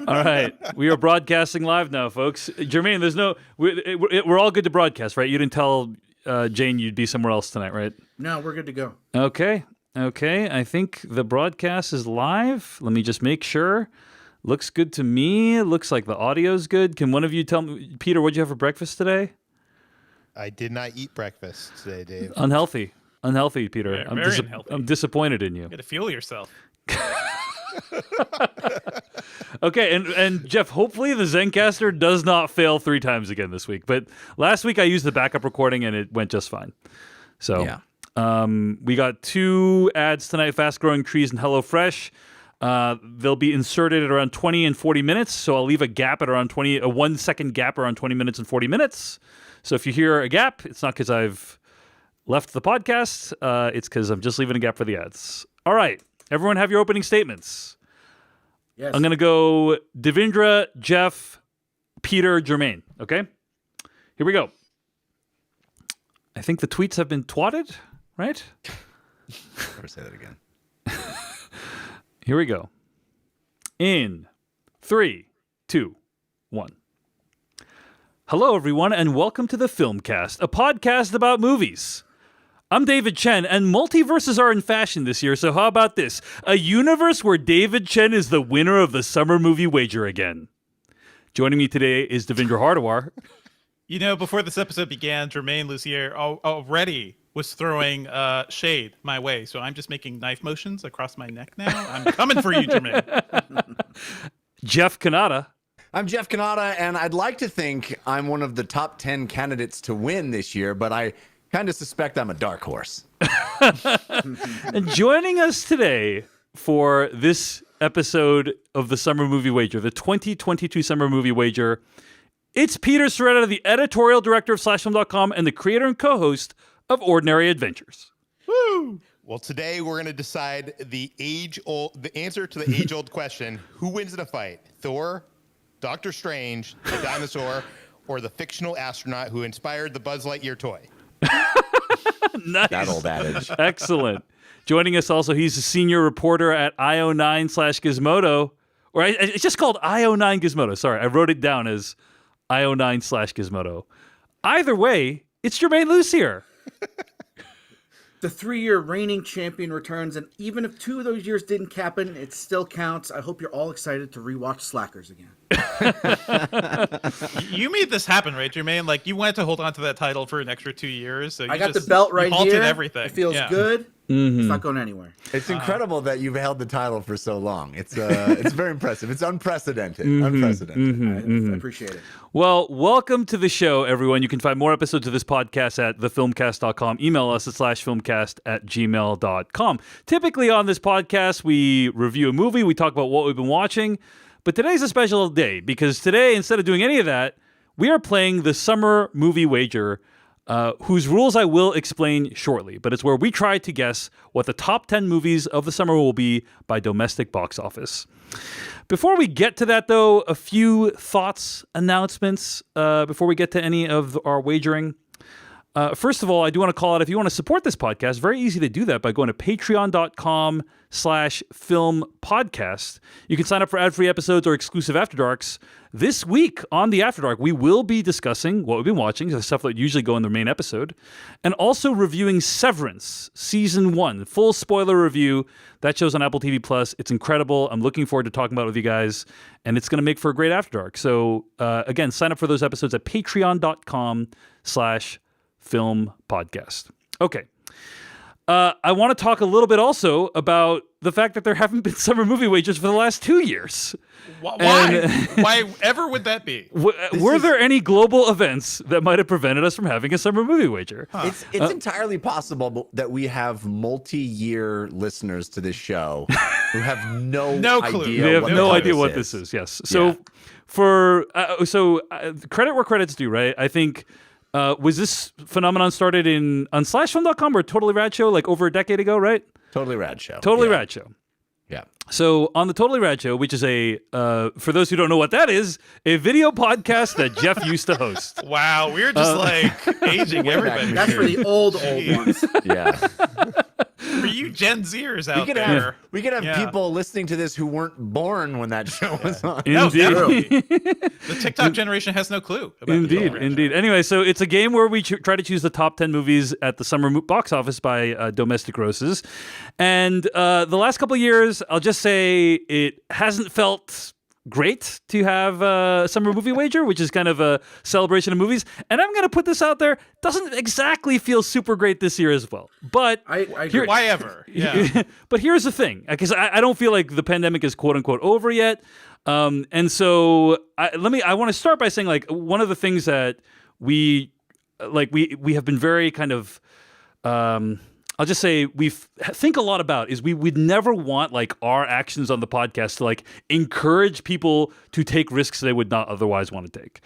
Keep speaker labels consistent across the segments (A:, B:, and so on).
A: All right, we are broadcasting live now, folks. Jermaine, we're all good to broadcast, right? You didn't tell Jane you'd be somewhere else tonight, right?
B: No, we're good to go.
A: Okay. I think the broadcast is live. Let me just make sure. Looks good to me. Looks like the audio's good. Can one of you tell me, Peter, what'd you have for breakfast today?
C: I did not eat breakfast today, Dave.
A: Unhealthy, Peter.
D: Yeah, very unhealthy.
A: I'm disappointed in you.
D: You got to fuel yourself.
A: Okay, and Jeff, hopefully the Zencaster does not fail 3 times again this week. But last week I used the backup recording and it went just fine. So we got 2 ads tonight, Fast Growing Trees and HelloFresh. They'll be inserted at around 20 and 40 minutes. So I'll leave a gap at around a 1 second gap around 20 minutes and 40 minutes. So if you hear a gap, it's not because I've left the podcast. It's because I'm just leaving a gap for the ads. All right. Everyone have your opening statements.
B: Yes.
A: I'm going to go Devindra, Jeff, Peter, Jermaine. Okay? Here we go. I think the tweets have been twatted, right?
E: Never say that again.
A: Here we go. In 3, 2, 1. Hello, everyone, and welcome to the Filmcast, a podcast about movies. I'm David Chen, and multiverses are in fashion this year, so how about this? A universe where David Chen is the winner of the summer movie wager again. Joining me today is Devindra Hardawar.
D: You know, before this episode began, Jermaine Lucier already was throwing shade my way, so I'm just making knife motions across my neck now. I'm coming for you, Jermaine.
A: Jeff Kanata.
E: I'm Jeff Kanata, and I'd like to think I'm one of the top 10 candidates to win this year, but I kind of suspect I'm a dark horse.
A: And joining us today for this episode of the Summer Movie Wager, the 2022 Summer Movie Wager, it's Peter Soretta, the editorial director of SlashFilm.com and the creator and co-host of Ordinary Adventures.
D: Woo!
C: Well, today we're going to decide the answer to the age-old question: who wins in a fight? Thor, Doctor Strange, the dinosaur, or the fictional astronaut who inspired the Buzz Lightyear toy?
A: Nice.
E: That old adage.
A: Excellent. Joining us also, he's a senior reporter at IO9/Gizmodo. Or it's just called IO9 Gizmodo. Sorry, I wrote it down as IO9/Gizmodo. Either way, it's Jermaine Lucier.
B: The 3-year reigning champion returns, and even if 2 of those years didn't happen, it still counts. I hope you're all excited to rewatch Slackers again.
D: You made this happen, right, Jermaine? Like, you wanted to hold on to that title for an extra 2 years. So
B: I got the belt right here.
D: Everything.
B: It feels good. It's not going anywhere.
E: It's incredible that you've held the title for so long. It's very impressive. It's unprecedented. I
B: appreciate it.
A: Well, welcome to the show, everyone. You can find more episodes of this podcast at thefilmcast.com. Email us at /filmcast@gmail.com. Typically on this podcast, we review a movie. We talk about what we've been watching. But today's a special day because today, instead of doing any of that, we are playing the Summer Movie Wager, whose rules I will explain shortly. But it's where we try to guess what the top 10 movies of the summer will be by domestic box office. Before we get to that, though, a few thoughts, announcements before we get to any of our wagering. First of all, I do want to call out, if you want to support this podcast, very easy to do that by going to patreon.com/filmpodcast. You can sign up for ad-free episodes or exclusive After Darks. This week on the After Dark, we will be discussing what we've been watching, the stuff that usually go in the main episode, and also reviewing Severance, Season 1, full spoiler review. That show's on Apple TV+. It's incredible. I'm looking forward to talking about it with you guys, and it's going to make for a great After Dark. So, again, sign up for those episodes at patreon.com/filmpodcast. Okay. I want to talk a little bit also about the fact that there haven't been summer movie wagers for the last 2 years.
D: Why? Why ever would that be?
A: Were there any global events that might have prevented us from having a summer movie wager?
E: Huh. It's entirely possible that we have multi-year listeners to this show who have no
D: clue.
E: idea.
A: They have
E: what
A: no idea what this is. Yes. So credit where credit's due, right? I think. Was this phenomenon started on SlashFilm.com or Totally Rad Show like over a decade ago, right?
E: Totally Rad Show.
A: Totally Rad Show.
E: Yeah.
A: So on the Totally Rad Show, which is for those who don't know what that is, a video podcast that Jeff used to host.
D: Wow, we're just aging everybody.
B: That's for the old ones.
E: Yeah.
D: For you Gen Zers out
E: We
D: there.
E: could have
D: Yeah.
E: people listening to this who weren't born when that show was on.
D: No,
A: Indeed.
D: definitely. The TikTok generation has no clue about the
A: Indeed,
D: franchise.
A: indeed. Anyway, so it's a game where we try to choose the top 10 movies at the summer box office by domestic grosses. And the last couple of years, I'll just say it hasn't felt great to have a summer movie wager, which is kind of a celebration of movies. And I'm going to put this out there, doesn't exactly feel super great this year as well. But
B: I agree.
D: Why ever? Yeah.
A: but here's the thing, because I don't feel like the pandemic is quote unquote over yet. And so I want to start by saying, like, one of the things that we have been very kind of, I'll just say think a lot about is we'd never want like our actions on the podcast to like encourage people to take risks they would not otherwise want to take.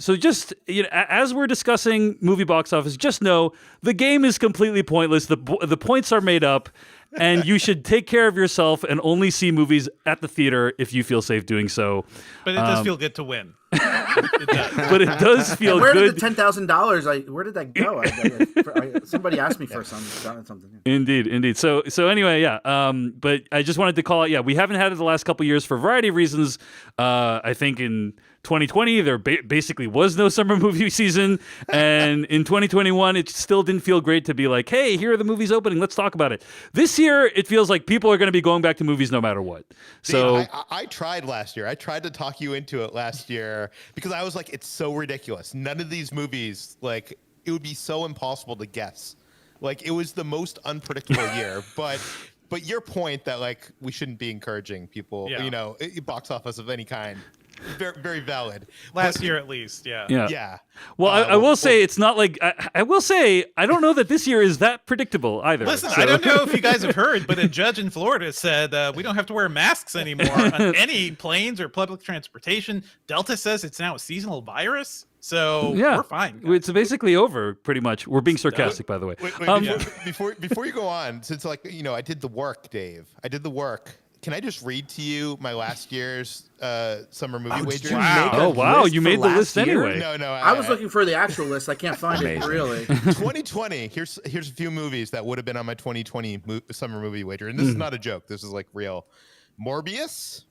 A: So just as we're discussing movie box office, just know the game is completely pointless. The points are made up, and you should take care of yourself and only see movies at the theater if you feel safe doing so.
D: But it does feel good to win. It does.
A: But it does feel
B: Where
A: good.
B: did the $10,000? Where did that go? Somebody asked me for something.
A: Indeed. So anyway, yeah. But I just wanted to call out. Yeah, we haven't had it the last couple of years for a variety of reasons. I think in 2020 there basically was no summer movie season, and in 2021 it still didn't feel great to be like, hey, here are the movies opening. Let's talk about it. This year it feels like people are going to be going back to movies no matter what. So
C: Dave, I tried last year. I tried to talk you into it last year because I was like, it's so ridiculous. None of these movies, like, it would be so impossible to guess. Like, it was the most unpredictable year. But your point that like we shouldn't be encouraging people, box office of any kind, very, very valid.
D: Last year at least, yeah.
C: Yeah.
A: Well, I will say it's not like I will say I don't know that this year is that predictable either.
D: Listen,
A: So-
D: I don't know if you guys have heard, but a judge in Florida said we don't have to wear masks anymore on any planes or public transportation. Delta says it's now a seasonal virus, so
A: Yeah,
D: we're fine.
A: It's basically over, pretty much. We're being sarcastic, by the way.
C: Wait, before you go on, since like I did the work, Dave. I did the work. Can I just read to you my last year's summer movie wager?
A: Wow, you made the list anyway.
C: No.
B: I was looking for the actual list. I can't find it really.
C: 2020. Here's a few movies that would have been on my 2020 summer movie wager, and this is not a joke. This is like real. Morbius,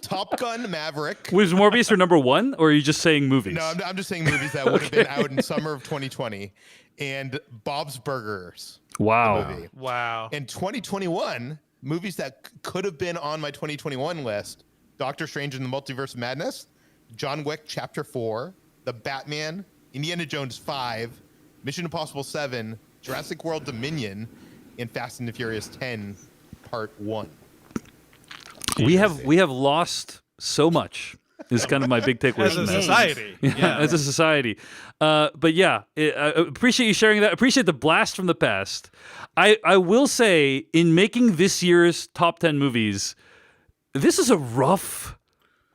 C: Top Gun Maverick.
A: Was Morbius your number one, or are you just saying movies?
C: No, I'm just saying movies that would have been out in summer of 2020, and Bob's Burgers.
A: Wow.
C: The movie.
D: Wow.
C: In 2021, movies that could have been on my 2021 list: Doctor Strange and the Multiverse of Madness, John Wick Chapter 4, The Batman, Indiana Jones 5, Mission Impossible 7, Jurassic World Dominion, and Fast and the Furious 10 Part 1.
A: We have lost so much. Is kind of my big takeaway.
D: As
A: from
D: a
A: that.
D: society.
A: Yeah, as a society. But yeah, I appreciate you sharing that. Appreciate the blast from the past. I will say, in making this year's top 10 movies, this is a rough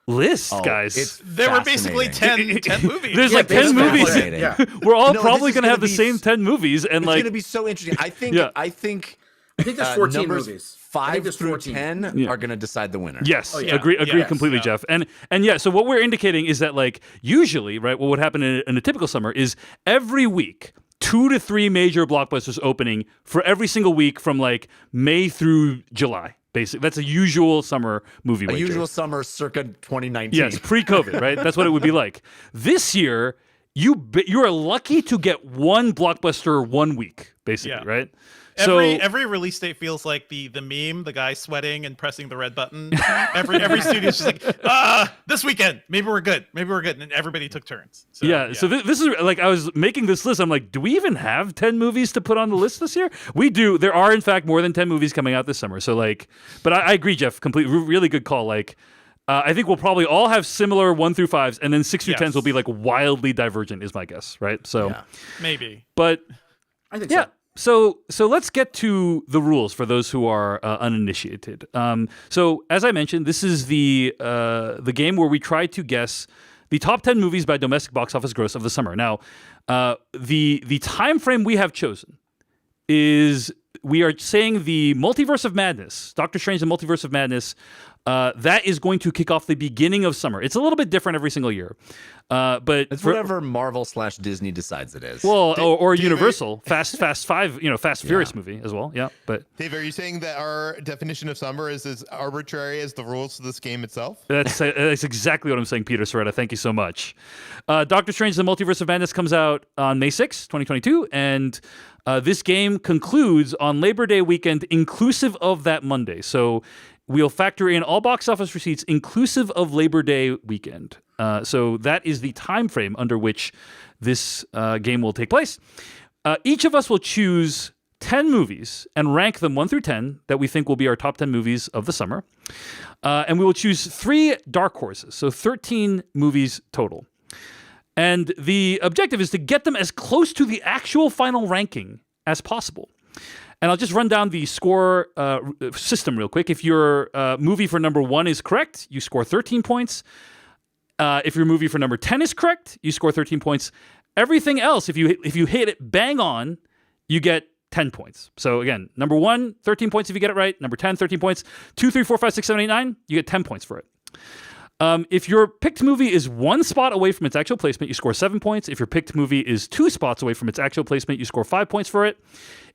A: list, guys.
D: There were basically 10 movies.
A: There's
B: Yeah,
A: like 10
B: basically.
A: movies.
B: Yeah.
A: We're all
E: No,
A: probably
E: this is
A: going to have
E: gonna
A: the
E: be
A: same 10 movies. And
E: It's
A: like,
E: going to be so interesting. I think
A: Yeah.
B: I think there's 14
E: numbers
B: movies. I
E: 5
B: think there's
E: through
B: 14.
E: 10 are going to decide the winner.
A: yes,
B: yeah.
A: agree
D: Yes,
A: completely,
D: yeah.
A: Jeff. And yeah, so what we're indicating is that like usually, right, what would happen in a typical summer is every week 2 to 3 major blockbusters opening for every single week from like May through July. Basically, that's a usual summer movie
E: A
A: wager.
E: usual summer circa 2019.
A: Yes, pre-COVID, right? That's what it would be like. This year, you are lucky to get one blockbuster 1 week, basically,
D: Yeah.
A: right?
D: Every release date feels like the meme, the guy sweating and pressing the red button. Every studio's just like, this weekend, maybe we're good, and everybody took turns. So,
A: yeah. So this is like, I was making this list. I'm like, do we even have 10 movies to put on the list this year? We do. There are in fact more than 10 movies coming out this summer. So like, but I agree, Jeff. Really good call. Like, I think we'll probably all have similar 1 through 5s, and then 6 through 10s will be like wildly divergent, is my guess, right? So,
D: maybe.
A: but
B: I think
A: yeah.
B: so.
A: So let's get to the rules for those who are uninitiated. So as I mentioned, this is the game where we try to guess the top 10 movies by domestic box office gross of the summer. Now, the time frame we have chosen is we are saying the Multiverse of Madness, Doctor Strange and Multiverse of Madness, That is going to kick off the beginning of summer. It's a little bit different every single year, but
E: It's whatever Marvel/Disney decides it is.
A: Well, or Universal, Fast 5, Fast Furious movie as well. Yeah, but
C: Dave, are you saying that our definition of summer is as arbitrary as the rules to this game itself?
A: that's exactly what I'm saying, Peter Soretta. Thank you so much. Doctor Strange: The Multiverse of Madness comes out on May 6, 2022, and this game concludes on Labor Day weekend, inclusive of that Monday. So we'll factor in all box office receipts inclusive of Labor Day weekend. So that is the time frame under which this game will take place. Each of us will choose 10 movies and rank them 1 through 10 that we think will be our top 10 movies of the summer. And we will choose 3 dark horses, so 13 movies total. And the objective is to get them as close to the actual final ranking as possible. And I'll just run down the score system real quick. If your movie for number 1 is correct, you score 13 points. If your movie for number 10 is correct, you score 13 points. Everything else, if you hit it bang on, you get 10 points. So again, number 1, 13 points if you get it right. Number 10, 13 points. 2, 3, 4, 5, 6, 7, 8, 9, you get 10 points for it. If your picked movie is 1 spot away from its actual placement, you score 7 points. If your picked movie is 2 spots away from its actual placement, you score 5 points for it.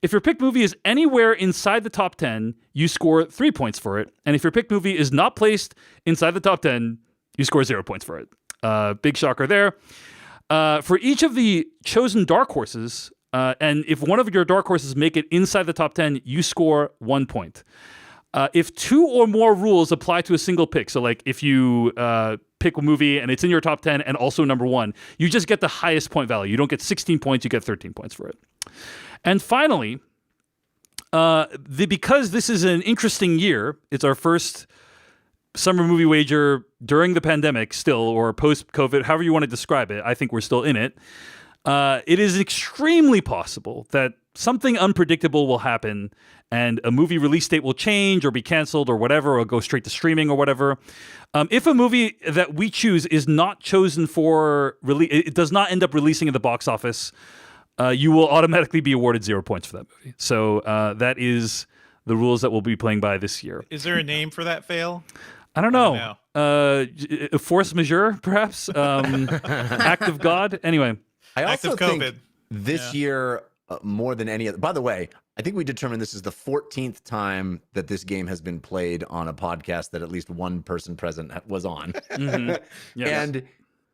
A: If your picked movie is anywhere inside the top 10, you score 3 points for it. And if your picked movie is not placed inside the top 10, you score 0 points for it. Big shocker there. For each of the chosen dark horses, and if one of your dark horses make it inside the top 10, you score 1 point. If 2 or more rules apply to a single pick, so like if you pick a movie and it's in your top 10 and also number 1, you just get the highest point value. You don't get 16 points, you get 13 points for it. And finally, because this is an interesting year, it's our first summer movie wager during the pandemic still, or post-COVID, however you want to describe it. I think we're still in it. It is extremely possible that something unpredictable will happen and a movie release date will change or be canceled or whatever, or go straight to streaming or whatever. If a movie that we choose is not chosen for release, it does not end up releasing in the box office, you will automatically be awarded 0 points for that movie. So that is the rules that we'll be playing by this year.
D: Is there a name for that fail?
A: I don't know. Force majeure, perhaps? Act of God? Anyway.
E: I also
D: Active
E: think
D: COVID.
E: this year, more than any other. By the way, I think we determined this is the 14th time that this game has been played on a podcast that at least one person present was on.
A: Mm-hmm. Yes.
E: And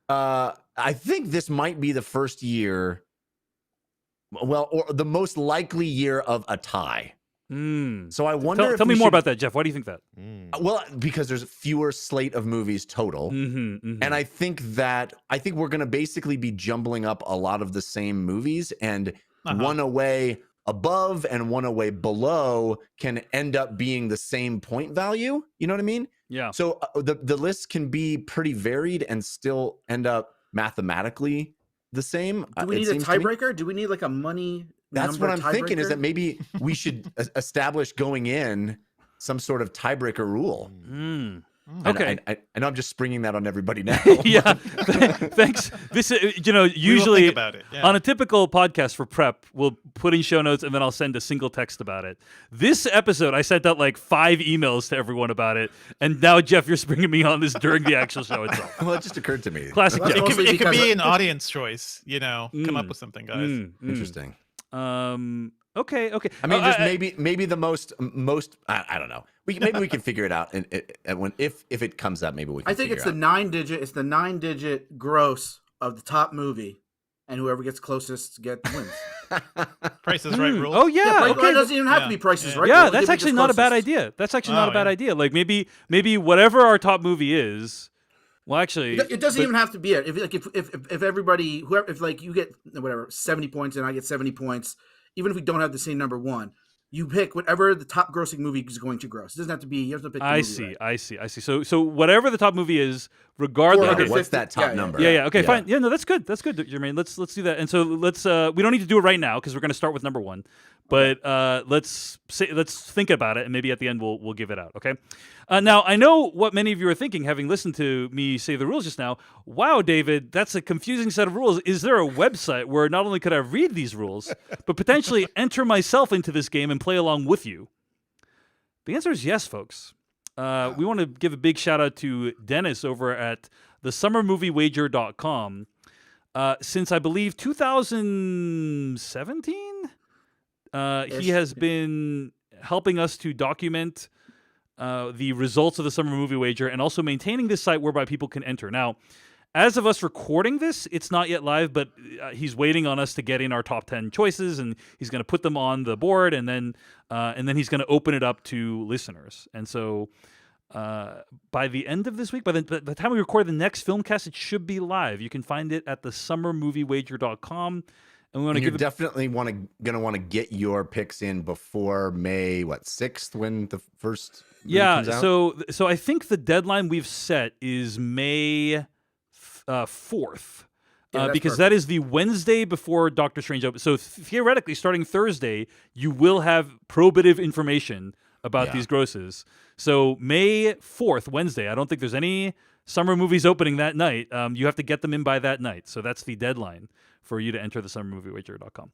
E: I think this might be the first year, well, or the most likely year of a tie. So I wonder.
A: Tell me more about that, Jeff. Why do you think that?
E: Well, because there's fewer slate of movies total, and I think we're going to basically be jumbling up a lot of the same movies, and one away above and one away below can end up being the same point value. You know what I mean?
A: Yeah.
E: So the list can be pretty varied and still end up mathematically the same.
B: Do we need a tiebreaker? Do we need like a money?
E: That's what I'm thinking, is that maybe we should establish going in some sort of tiebreaker rule.
A: Okay.
E: I know I'm just springing that on everybody now.
A: Yeah. Thanks. This is, usually
D: think about it. Yeah.
A: on a typical podcast for prep, we'll put in show notes and then I'll send a single text about it. This episode, I sent out like 5 emails to everyone about it. And now, Jeff, you're springing me on this during the actual show itself.
E: Well, it just occurred to me.
A: Classic
B: Well,
A: Jeff.
B: that's
D: It could
B: because-
D: be an audience choice, Come up with something, guys.
E: Interesting.
A: Okay.
E: I mean, just maybe the most. I don't know. Maybe we can figure it out, and if it comes up, maybe we can.
B: I think it's the 9-digit gross of the top movie, and whoever gets closest wins.
D: Price is Right rule.
A: Oh yeah.
B: It
A: Okay.
B: doesn't even have to be prices right.
A: Yeah,
B: We'll
A: that's
B: give it
A: actually
B: just
A: not a bad
B: closest.
A: idea. That's actually not a bad
D: yeah.
A: idea. Like maybe whatever our top movie is. Well, actually,
B: It doesn't even have to be it. If everybody, if like you get whatever 70 points and I get 70 points, even if we don't have the same number 1, you pick whatever the top grossing movie is going to gross. It doesn't have to be. You have to pick. The movie,
A: I see. So whatever the top movie is, regardless.
B: Or
A: Okay.
E: What's that top number?
A: Yeah. Okay. Fine. Yeah. No, that's good. That's good, Jermaine. Let's do that. And so let's. We don't need to do it right now because we're going to start with number 1. But let's think about it, and maybe at the end we'll give it out. Okay. Now I know what many of you are thinking, having listened to me say the rules just now. Wow, David, that's a confusing set of rules. Is there a website where not only could I read these rules, but potentially enter myself into this game and play along with you? The answer is yes, folks. we want to give a big shout out to Dennis over at thesummermoviewager.com. Since I believe 2017, he has been helping us to document the results of the Summer Movie Wager and also maintaining this site whereby people can enter. Now, as of us recording this, it's not yet live, but he's waiting on us to get in our top 10 choices, and he's going to put them on the board, and then he's going to open it up to listeners. And so by the end of this week, by the time we record the next Filmcast, it should be live. You can find it at thesummermoviewager.com. And we want to
E: you're definitely going to want to get your picks in before May 6th when the first movie comes out?
A: So I think the deadline we've set is May 4th. Because that is the Wednesday before Doctor Strange opens. So theoretically, starting Thursday, you will have probative information about these grosses. So May 4th, Wednesday, I don't think there's any summer movies opening that night. You have to get them in by that night. So that's the deadline for you to enter the summermoviewager.com.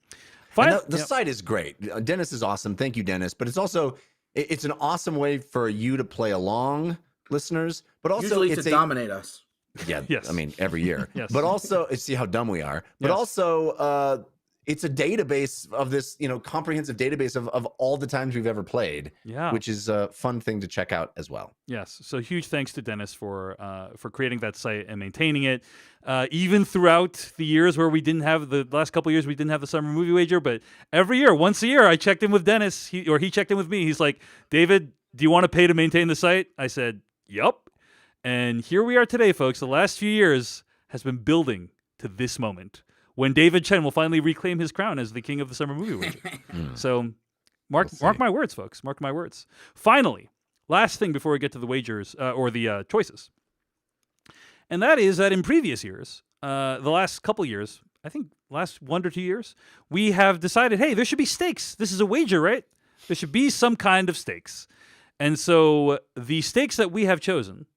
E: The site is great. Dennis is awesome. Thank you, Dennis. But it's also, it's an awesome way for you to play along, listeners. But also,
B: usually
E: it's
B: to dominate us.
E: Yeah,
A: yes.
E: I mean, every year.
A: Yes.
E: But also, see how dumb we are. But also, it's a database of this, comprehensive database of all the times we've ever played.
A: Yeah.
E: Which is a fun thing to check out as well.
A: Yes. So huge thanks to Dennis for creating that site and maintaining it. Even throughout the years where we didn't have the last couple of years, we didn't have the Summer Movie Wager, but every year, once a year, I checked in with Dennis, he checked in with me. He's like, David, do you want to pay to maintain the site? I said, yup. And here we are today, folks. The last few years has been building to this moment when David Chen will finally reclaim his crown as the king of the Summer Movie Wager. So mark my words, folks. Mark my words. Finally, last thing before we get to the wagers or the choices. And that is that in previous years, the last couple years, I think last 1 to 2 years, we have decided, hey, there should be stakes. This is a wager, right? There should be some kind of stakes. And so the stakes that we have chosen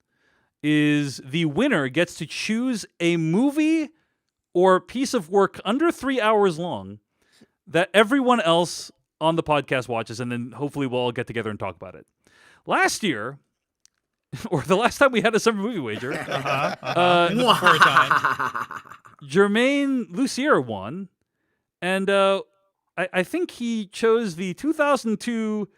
A: is the winner gets to choose a movie or piece of work under 3 hours long that everyone else on the podcast watches, and then hopefully we'll all get together and talk about it. Last year, or the last time we had a Summer Movie Wager, Jermaine Lucier won, and I think he chose the 2002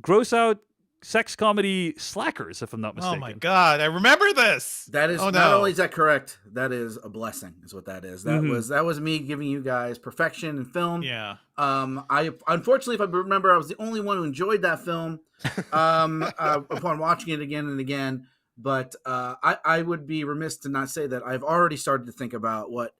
A: gross out sex comedy Slackers, if I'm not mistaken.
D: Oh my God, I remember this.
B: That is not only is that correct, that is a blessing, is what that is. That was me giving you guys perfection in film.
D: Yeah.
B: I unfortunately, if I remember, I was the only one who enjoyed that film upon watching it again and again. But I would be remiss to not say that I've already started to think about what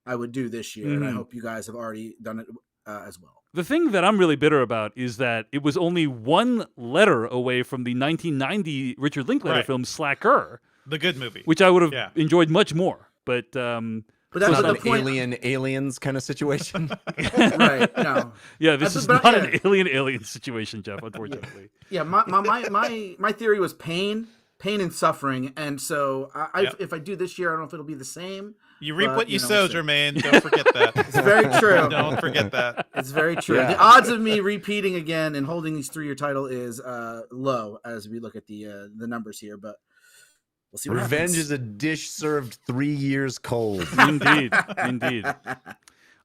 B: I would do this year, and I hope you guys have already done it as well.
A: The thing that I'm really bitter about is that it was only one letter away from the 1990 Richard Linklater film Slacker,
D: the good movie,
A: which I would have enjoyed much more. But
B: that's
E: not
B: the
E: an aliens kind of situation.
B: Right? No.
A: Yeah, this is not an alien situation, Jeff. Unfortunately.
B: Yeah, my theory was pain and suffering, and so if I do this year, I don't know if it'll be the same.
D: You reap what you sow, Jermaine. Don't forget that.
B: It's very true.
D: Don't forget that.
B: It's very true. Yeah. The odds of me repeating again and holding these 3-year title is low as we look at the numbers here, but we'll see what
E: Revenge
B: happens.
E: is a dish served 3 years cold.
A: Indeed.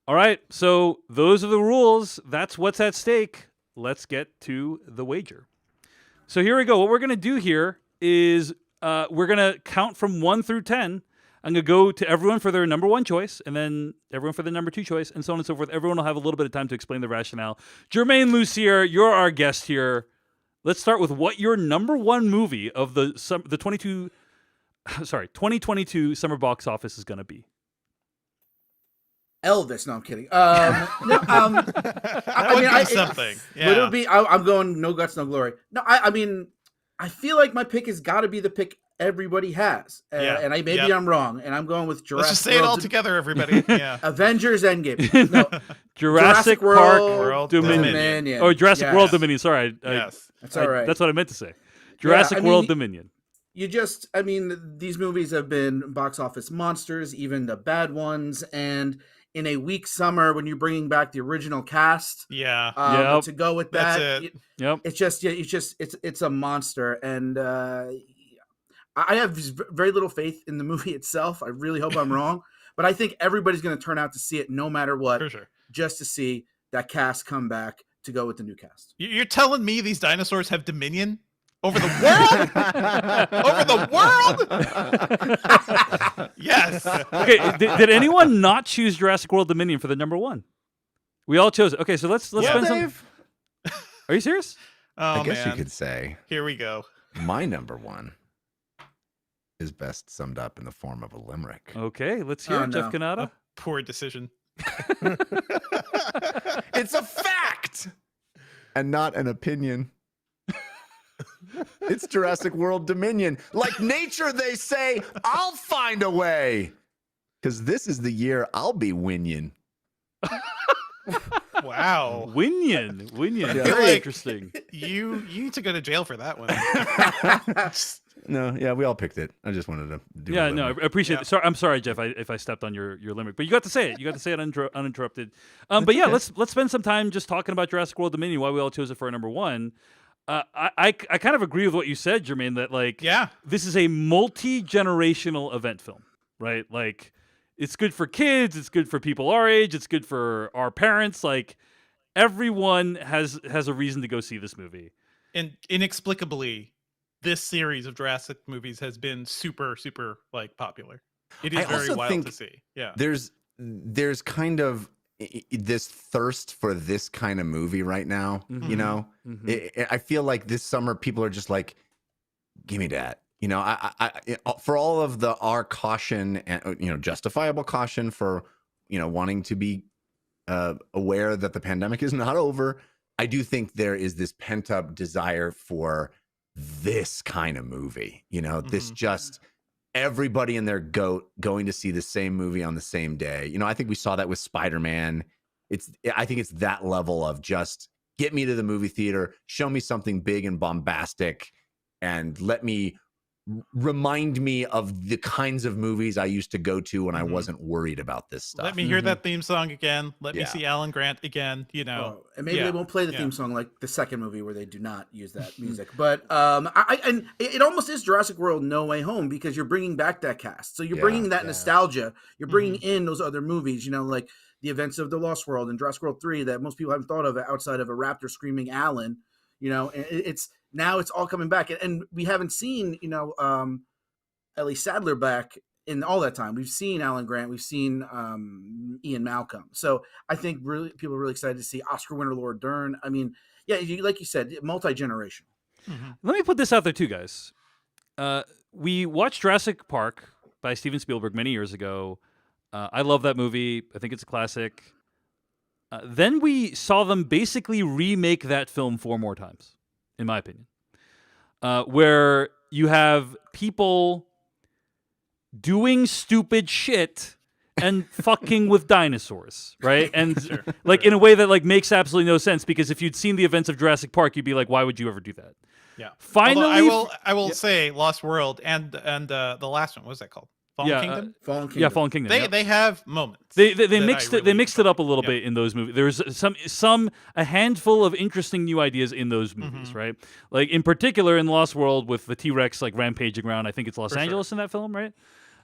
A: All right, so those are the rules. That's what's at stake. Let's get to the wager. So here we go. What we're going to do here is we're going to count from 1 through 10. I'm going to go to everyone for their number 1 choice, and then everyone for their number 2 choice, and so on and so forth. Everyone will have a little bit of time to explain the rationale. Jermaine Lucier, you're our guest here. Let's start with what your number 1 movie of the 2022 summer box office is going to be.
B: Elvis. No, I'm kidding.
D: Something. Yeah.
B: Would it be? I'm going no guts, no glory. No, I feel like my pick has got to be the pick everybody has, and maybe I'm wrong, and I'm going with Jurassic.
D: Let's just say it all together, everybody. Yeah.
B: Avengers Endgame. No,
A: Jurassic Park
D: World
A: Dominion. Oh, Jurassic World Dominion. Sorry,
B: that's all right.
A: That's what I meant to say. Jurassic World Dominion.
B: These movies have been box office monsters, even the bad ones, and in a weak summer when you're bringing back the original cast.
D: Yeah.
A: Yep.
B: To go with
D: That's
B: that,
D: it.
A: Yep.
B: it's a monster, and I have very little faith in the movie itself. I really hope I'm wrong, but I think everybody's going to turn out to see it no matter what,
D: For sure.
B: just to see that cast come back to go with the new cast.
D: You're telling me these dinosaurs have dominion over the world? Over the world? Yes.
A: Okay, did anyone not choose Jurassic World Dominion for the number one? We all chose it. Okay, so let's spend some.
E: Dave,
A: Are you serious?
D: Oh,
E: I guess
D: man.
E: you could say
D: Here we go.
E: my number one is best summed up in the form of a limerick.
A: Okay, let's hear
B: Oh,
A: it, Jeff
B: no.
A: Canada.
D: Poor decision.
E: It's a fact and not an opinion. It's Jurassic World Dominion. Like nature, they say, I'll find a way. Because this is the year I'll be winning.
D: Wow.
A: Winion.
E: Yeah.
A: Very
D: Like-
A: interesting.
D: You need to go to jail for that one.
E: No, yeah, we all picked it. I just wanted to do
A: Yeah,
E: a
A: no, I
E: limerick.
A: appreciate it. Sorry, I'm sorry, Jeff, if I stepped on your limerick, but you got to say it. You got to say it uninterrupted. But yeah, let's spend some time just talking about Jurassic World Dominion. Why we all chose it for our number one. I kind of agree with what you said, Jermaine. That like,
D: Yeah.
A: this is a multi-generational event film, right? Like, it's good for kids. It's good for people our age. It's good for our parents. Like, everyone has a reason to go see this movie.
D: And inexplicably, this series of Jurassic movies has been super, super like popular. It is
E: I
D: very
E: also
D: wild
E: think
D: to see. Yeah.
E: There's kind of this thirst for this kind of movie right now. You know, I feel like this summer people are just like, give me that. You know, for all of our caution and justifiable caution for wanting to be aware that the pandemic is not over, I do think there is this pent up desire for this kind of movie. This just everybody and their goat going to see the same movie on the same day. I think we saw that with Spider-Man. I think it's that level of just get me to the movie theater, show me something big and bombastic, and remind me of the kinds of movies I used to go to when I wasn't worried about this stuff.
D: Let me hear that theme song again. Let me
E: Yeah.
D: see Alan Grant again.
B: Oh, and maybe
D: Yeah.
B: they won't play the
D: Yeah.
B: theme song like the second movie where they do not use that music. But and it almost is Jurassic World No Way Home because you're bringing back that cast. So you're bringing that nostalgia. You're bringing in those other movies, like the events of The Lost World and Jurassic World 3 that most people haven't thought of outside of a raptor screaming Alan. And it's all coming back. And we haven't seen, Ellie Sadler back in all that time. We've seen Alan Grant. We've seen Ian Malcolm. So I think people are really excited to see Oscar winner Laura Dern. I mean, yeah, like you said, multi-generational.
A: Let me put this out there too, guys. We watched Jurassic Park by Steven Spielberg many years ago. I love that movie. I think it's a classic. Then we saw them basically remake that film 4 more times, in my opinion, where you have people doing stupid shit and fucking with dinosaurs, right? And in a way that makes absolutely no sense, because if you'd seen the events of Jurassic Park, you'd be like, why would you ever do that?
D: Yeah.
A: Finally,
D: Although I will say Lost World and the last one, what was that called? Fallen Kingdom?
B: Fallen Kingdom.
A: Yeah, Fallen Kingdom.
D: They have moments.
A: They
D: that
A: mixed
D: I
A: it. They
D: really
A: mixed it up a
D: enjoy.
A: little
D: Yeah.
A: bit in those movies. There's a handful of interesting new ideas in those movies, right? Like in particular in Lost World with the T-Rex rampaging around. I think it's Los Angeles in that film, right?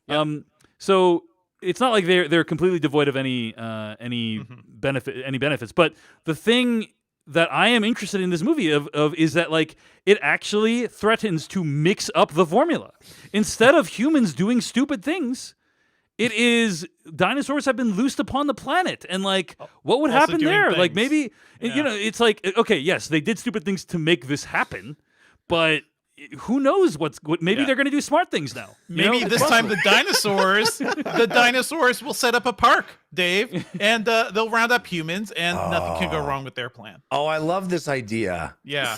D: Yep.
A: So it's not like they're completely devoid of any benefits. But the thing that I am interested in this movie of is that it actually threatens to mix up the formula. Instead of humans doing stupid things, it is dinosaurs have been loosed upon the planet, and what would
D: Also
A: happen
D: doing
A: there?
D: things.
A: Maybe
D: Yeah.
A: it's okay, yes, they did stupid things to make this happen, but who knows what maybe
D: Yeah.
A: they're going to do smart things now.
D: Maybe this time the dinosaurs will set up a park, Dave, and they'll round up humans, and nothing can go wrong with their plan.
E: Oh, I love this idea.
D: Yeah.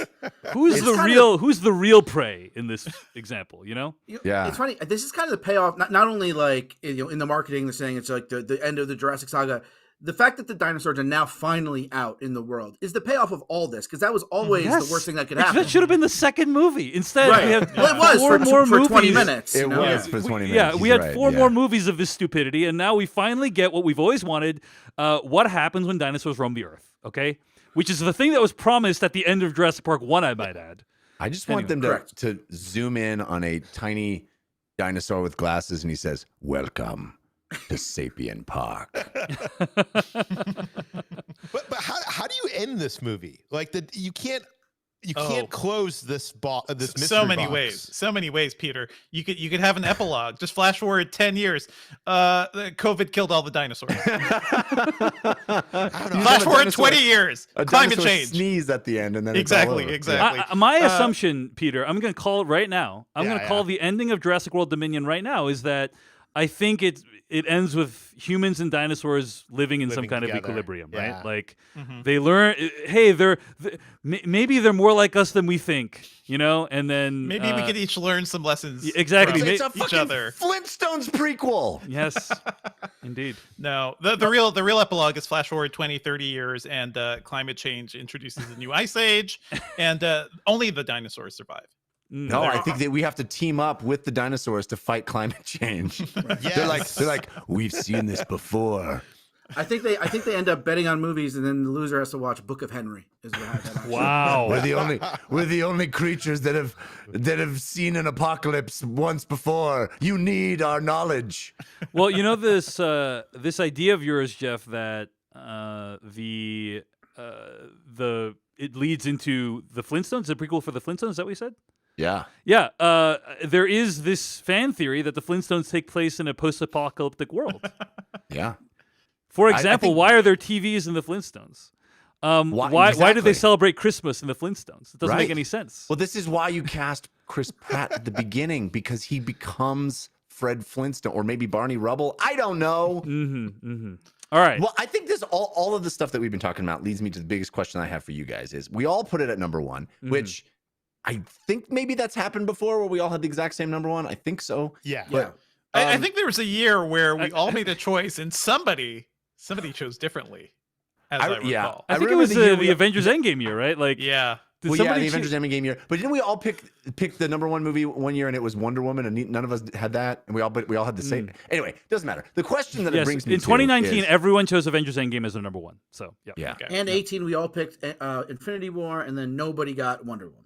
A: Who's who's the real prey in this example?
E: Yeah.
B: It's funny. This is kind of the payoff. Not only in the marketing, they're saying it's like the end of the Jurassic saga. the fact that the dinosaurs are now finally out in the world is the payoff of all this, because that was always the worst thing that could happen.
A: That should have been the second movie. Instead,
B: Right.
A: we have
B: Well, it was
A: four more
B: for 20
A: movies.
B: minutes.
E: It
B: you know?
E: was for 20 minutes.
A: Yeah, we
E: He's
A: had
E: right,
A: four
E: yeah.
A: more movies of this stupidity, and now we finally get what we've always wanted. What happens when dinosaurs roam the earth? Okay, which is the thing that was promised at the end of Jurassic Park 1, I might add.
E: I just want them to zoom in on a tiny dinosaur with glasses, and he says, "Welcome to Sapien Park."
C: But how do you end this movie? Like you can't close this this mystery
D: So many
C: box.
D: ways. So many ways, Peter. You could have an epilogue. Just flash forward 10 years. COVID killed all the dinosaurs. Flash forward 20 years.
E: A
D: Climate
E: dinosaur
D: change.
E: sneeze at the end, and then it's all over.
D: Exactly.
A: My assumption, Peter, I'm going to call it right now. I'm going to call
C: yeah.
A: the ending of Jurassic World Dominion right now is that I think it ends with humans and dinosaurs living in some kind
C: together.
A: of equilibrium, right?
C: Yeah.
A: Like they learn, hey, maybe they're more like us than we think, you know? And then
D: Maybe we could each learn some lessons.
A: exactly.
D: from
E: It's a
D: each
E: fucking
D: other.
E: Flintstones prequel.
A: Yes, indeed.
D: No, the real epilogue is flash forward 20, 30 years, and climate change introduces a new ice age, and only the dinosaurs survive.
E: No, I think that we have to team up with the dinosaurs to fight climate change.
C: Yes.
E: They're like, we've seen this before.
B: I think they end up betting on movies, and then the loser has to watch Book of Henry. Is what happens.
A: Wow.
E: We're the only creatures that have seen an apocalypse once before. You need our knowledge.
A: Well, you know this idea of yours, Jeff, that it leads into the Flintstones, the prequel for the Flintstones. Is that what you said?
E: Yeah.
A: Yeah, there is this fan theory that the Flintstones take place in a post-apocalyptic world.
E: Yeah.
A: For example,
E: think-
A: why are there TVs in the Flintstones? Why did they
E: exactly.
A: celebrate Christmas in the Flintstones? It doesn't make
E: Right.
A: any sense.
E: Well, this is why you cast Chris Pratt at the beginning, because he becomes Fred Flintstone or maybe Barney Rubble. I don't know.
A: All right.
E: Well, I think this all of the stuff that we've been talking about leads me to the biggest question I have for you guys is we all put it at number one, which I think maybe that's happened before where we all had the exact same number one. I think so.
C: Yeah.
B: Yeah.
D: I think there was a year where we all made a choice, and somebody chose differently. As I recall.
E: yeah.
A: I think it
E: remember
A: was
E: the year
A: the Avengers Endgame year, right? Like,
D: Yeah.
A: did
E: Well, yeah,
A: somebody
E: the Avengers Endgame year. But didn't we all pick the number one movie one year, and it was Wonder Woman, and none of us had that, and we all had the same. Anyway, doesn't matter. The question that it
A: Yes,
E: brings me
A: in
E: to
A: 2019,
E: is-
A: everyone chose Avengers Endgame as their number one. So, yeah.
E: yeah,
D: Okay.
B: And 18, we all picked Infinity War, and then nobody got Wonder Woman.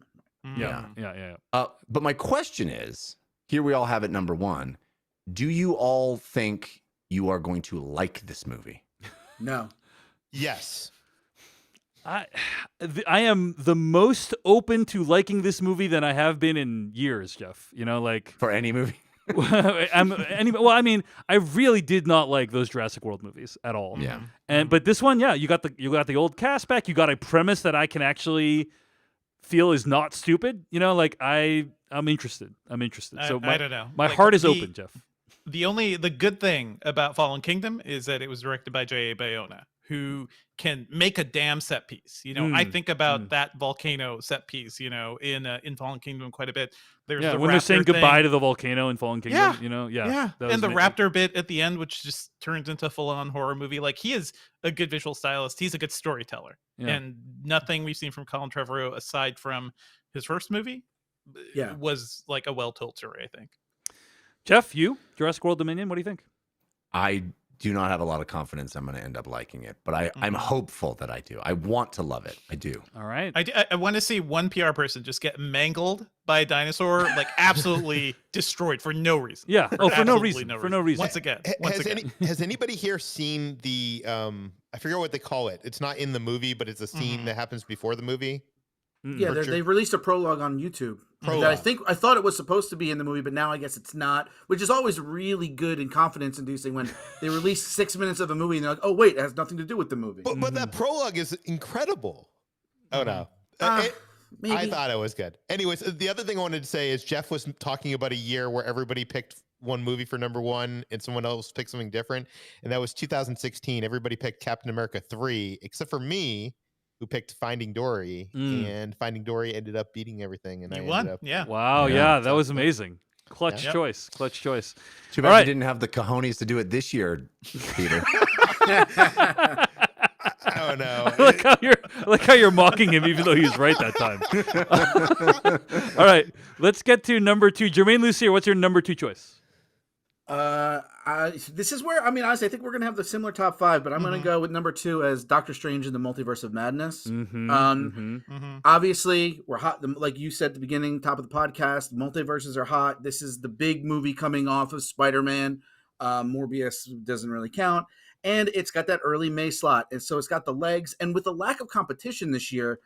A: Yeah.
E: But my question is, here we all have it number one. Do you all think you are going to like this movie?
B: No.
C: Yes.
A: I am the most open to liking this movie than I have been in years, Jeff. You know, like
E: For any movie?
A: I mean, I really did not like those Jurassic World movies at all.
E: Yeah.
A: But this one, yeah, you got the old cast back. You got a premise that I can actually feel is not stupid. You know, like I'm interested. So
D: I don't know.
A: My
D: Like,
A: heart is open, Jeff.
D: The good thing about Fallen Kingdom is that it was directed by J.A. Bayona, who can make a damn set piece. You know, I think about that volcano set piece, you know, in Fallen Kingdom quite a bit. There's the
A: When they're saying
D: raptor thing.
A: goodbye to the volcano in Fallen Kingdom,
D: Yeah.
A: you know,
D: Yeah,
A: that was
D: and the
A: amazing.
D: raptor bit at the end, which just turns into a full-on horror movie. Like, he is a good visual stylist. He's a good storyteller,
A: Yeah.
D: and nothing we've seen from Colin Trevorrow aside from his first movie, was like a well-told story, I think.
A: Jeff, you Jurassic World Dominion. What do you think?
E: I do not have a lot of confidence I'm going to end up liking it, but I'm hopeful that I do. I want to love it. I do.
A: All right.
D: I want to see one PR person just get mangled by a dinosaur, like absolutely destroyed for no reason.
A: Yeah. Oh, for no
D: Absolutely
A: reason. For no reason.
D: Once again.
C: Has anybody here seen the I forget what they call it. It's not in the movie, but it's a scene that happens before the movie.
B: Yeah, they released a prologue on YouTube.
C: Prologue.
B: That I thought it was supposed to be in the movie, but now I guess it's not, which is always really good and confidence inducing when they release 6 minutes of a movie and they're like, oh, wait, it has nothing to do with the movie.
C: But that prologue is incredible. Oh, no.
B: Maybe.
C: I thought it was good. Anyways, the other thing I wanted to say is Jeff was talking about a year where everybody picked one movie for number one and someone else picked something different. And that was 2016. Everybody picked Captain America 3, except for me, who picked Finding Dory. And Finding Dory ended up beating everything. And
D: You
C: I
D: won?
C: ended up...
D: Yeah.
A: Wow. Yeah, that was amazing. Clutch choice.
E: Too bad
A: All right.
E: you didn't have the cojones to do it this year, Peter.
C: I don't know.
A: I like how you're mocking him, even though he was right that time. All right, let's get to number 2. Jermaine Lucier, what's your number 2 choice?
B: This is where, I mean, honestly, I think we're gonna have the similar top 5, but I'm gonna go with number 2 as Doctor Strange in the Multiverse of Madness. Obviously, we're hot, like you said at the beginning, top of the podcast. Multiverses are hot. This is the big movie coming off of Spider-Man. Morbius doesn't really count, and it's got that early May slot, and so it's got the legs. And with the lack of competition this year,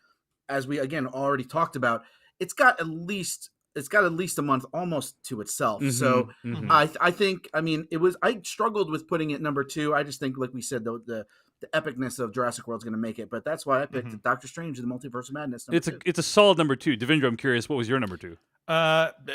B: as we again already talked about, it's got at least a month almost to itself. So I think, I mean, I struggled with putting it number 2. I just think, like we said, the epicness of Jurassic World is going to make it, but that's why I picked Doctor Strange in the Multiverse of Madness.
A: It's a solid number 2. Devindra, I'm curious, what was your number 2?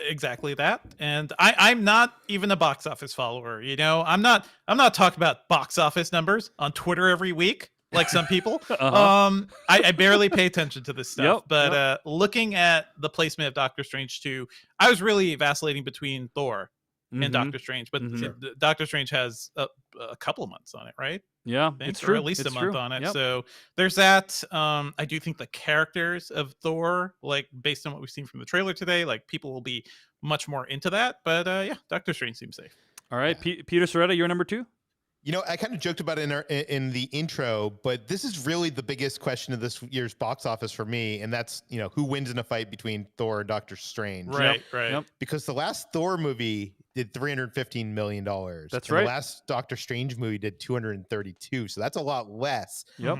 D: Exactly that. And I'm not even a box office follower. You know, I'm not talking about box office numbers on Twitter every week, like some people. I barely pay attention to this stuff. Looking at the placement of Doctor Strange 2, I was really vacillating between Thor and Doctor Strange, but Doctor Strange has a couple of months on it, right?
A: Yeah, it's true.
D: Or at least a month on it.
A: Yep.
D: So there's that. I do think the characters of Thor, like based on what we've seen from the trailer today, like people will be much more into that. But yeah, Doctor Strange seems safe.
A: All right, Peter Soretta, you're number 2?
C: You know, I kind of joked about it in the intro, but this is really the biggest question of this year's box office for me, and that's, you know, who wins in a fight between Thor and Doctor Strange.
D: Right.
C: Because the last Thor movie did $315 million.
A: That's right.
C: The last Doctor Strange movie did 232, so that's a lot less.
A: Yep.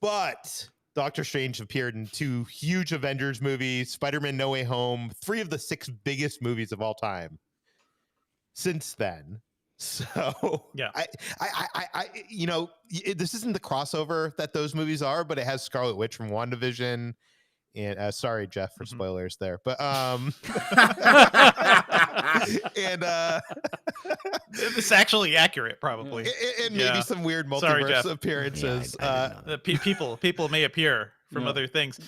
C: But Doctor Strange appeared in 2 huge Avengers movies, Spider-Man No Way Home, 3 of the 6 biggest movies of all time since then. So
D: yeah,
C: I you know, this isn't the crossover that those movies are, but it has Scarlet Witch from WandaVision, and sorry Jeff for spoilers there, but and
D: it's actually accurate, probably,
C: and maybe some weird multiverse appearances.
D: People may appear from other things.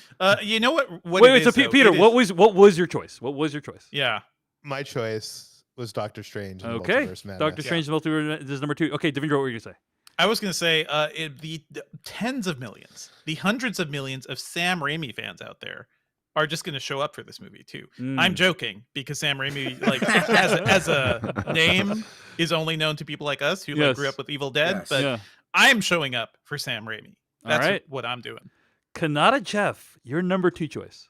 D: You know what?
A: Wait, so Peter, what was your choice? What was your choice?
D: Yeah,
C: my choice was Doctor Strange.
A: Okay, Doctor Strange Multiverse is number 2. Okay, Devindra, what were you gonna say?
D: I was gonna say the tens of millions, the hundreds of millions of Sam Raimi fans out there are just gonna show up for this movie too. I'm joking, because Sam Raimi, like as a name, is only known to people like us who like grew up with Evil Dead. But I'm showing up for Sam Raimi. That's what I'm doing.
A: Kanata Jeff, your number 2 choice.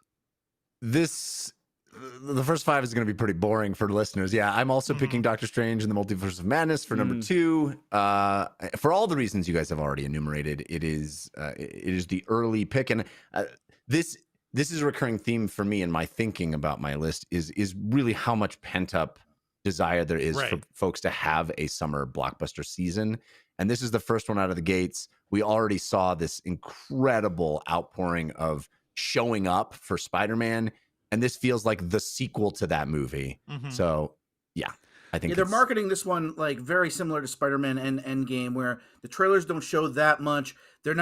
E: The first 5 is going to be pretty boring for listeners. Yeah, I'm also picking Doctor Strange in the Multiverse of Madness for number 2. For all the reasons you guys have already enumerated, it is the early pick, and this is a recurring theme for me in my thinking about my list. Is really how much pent up desire there is for folks to have a summer blockbuster season, and this is the first one out of the gates. We already saw this incredible outpouring of showing up for Spider-Man. And this feels like the sequel to that movie. So, yeah, I think
B: they're marketing this one like very similar to Spider-Man and Endgame, where the trailers don't show that much. They're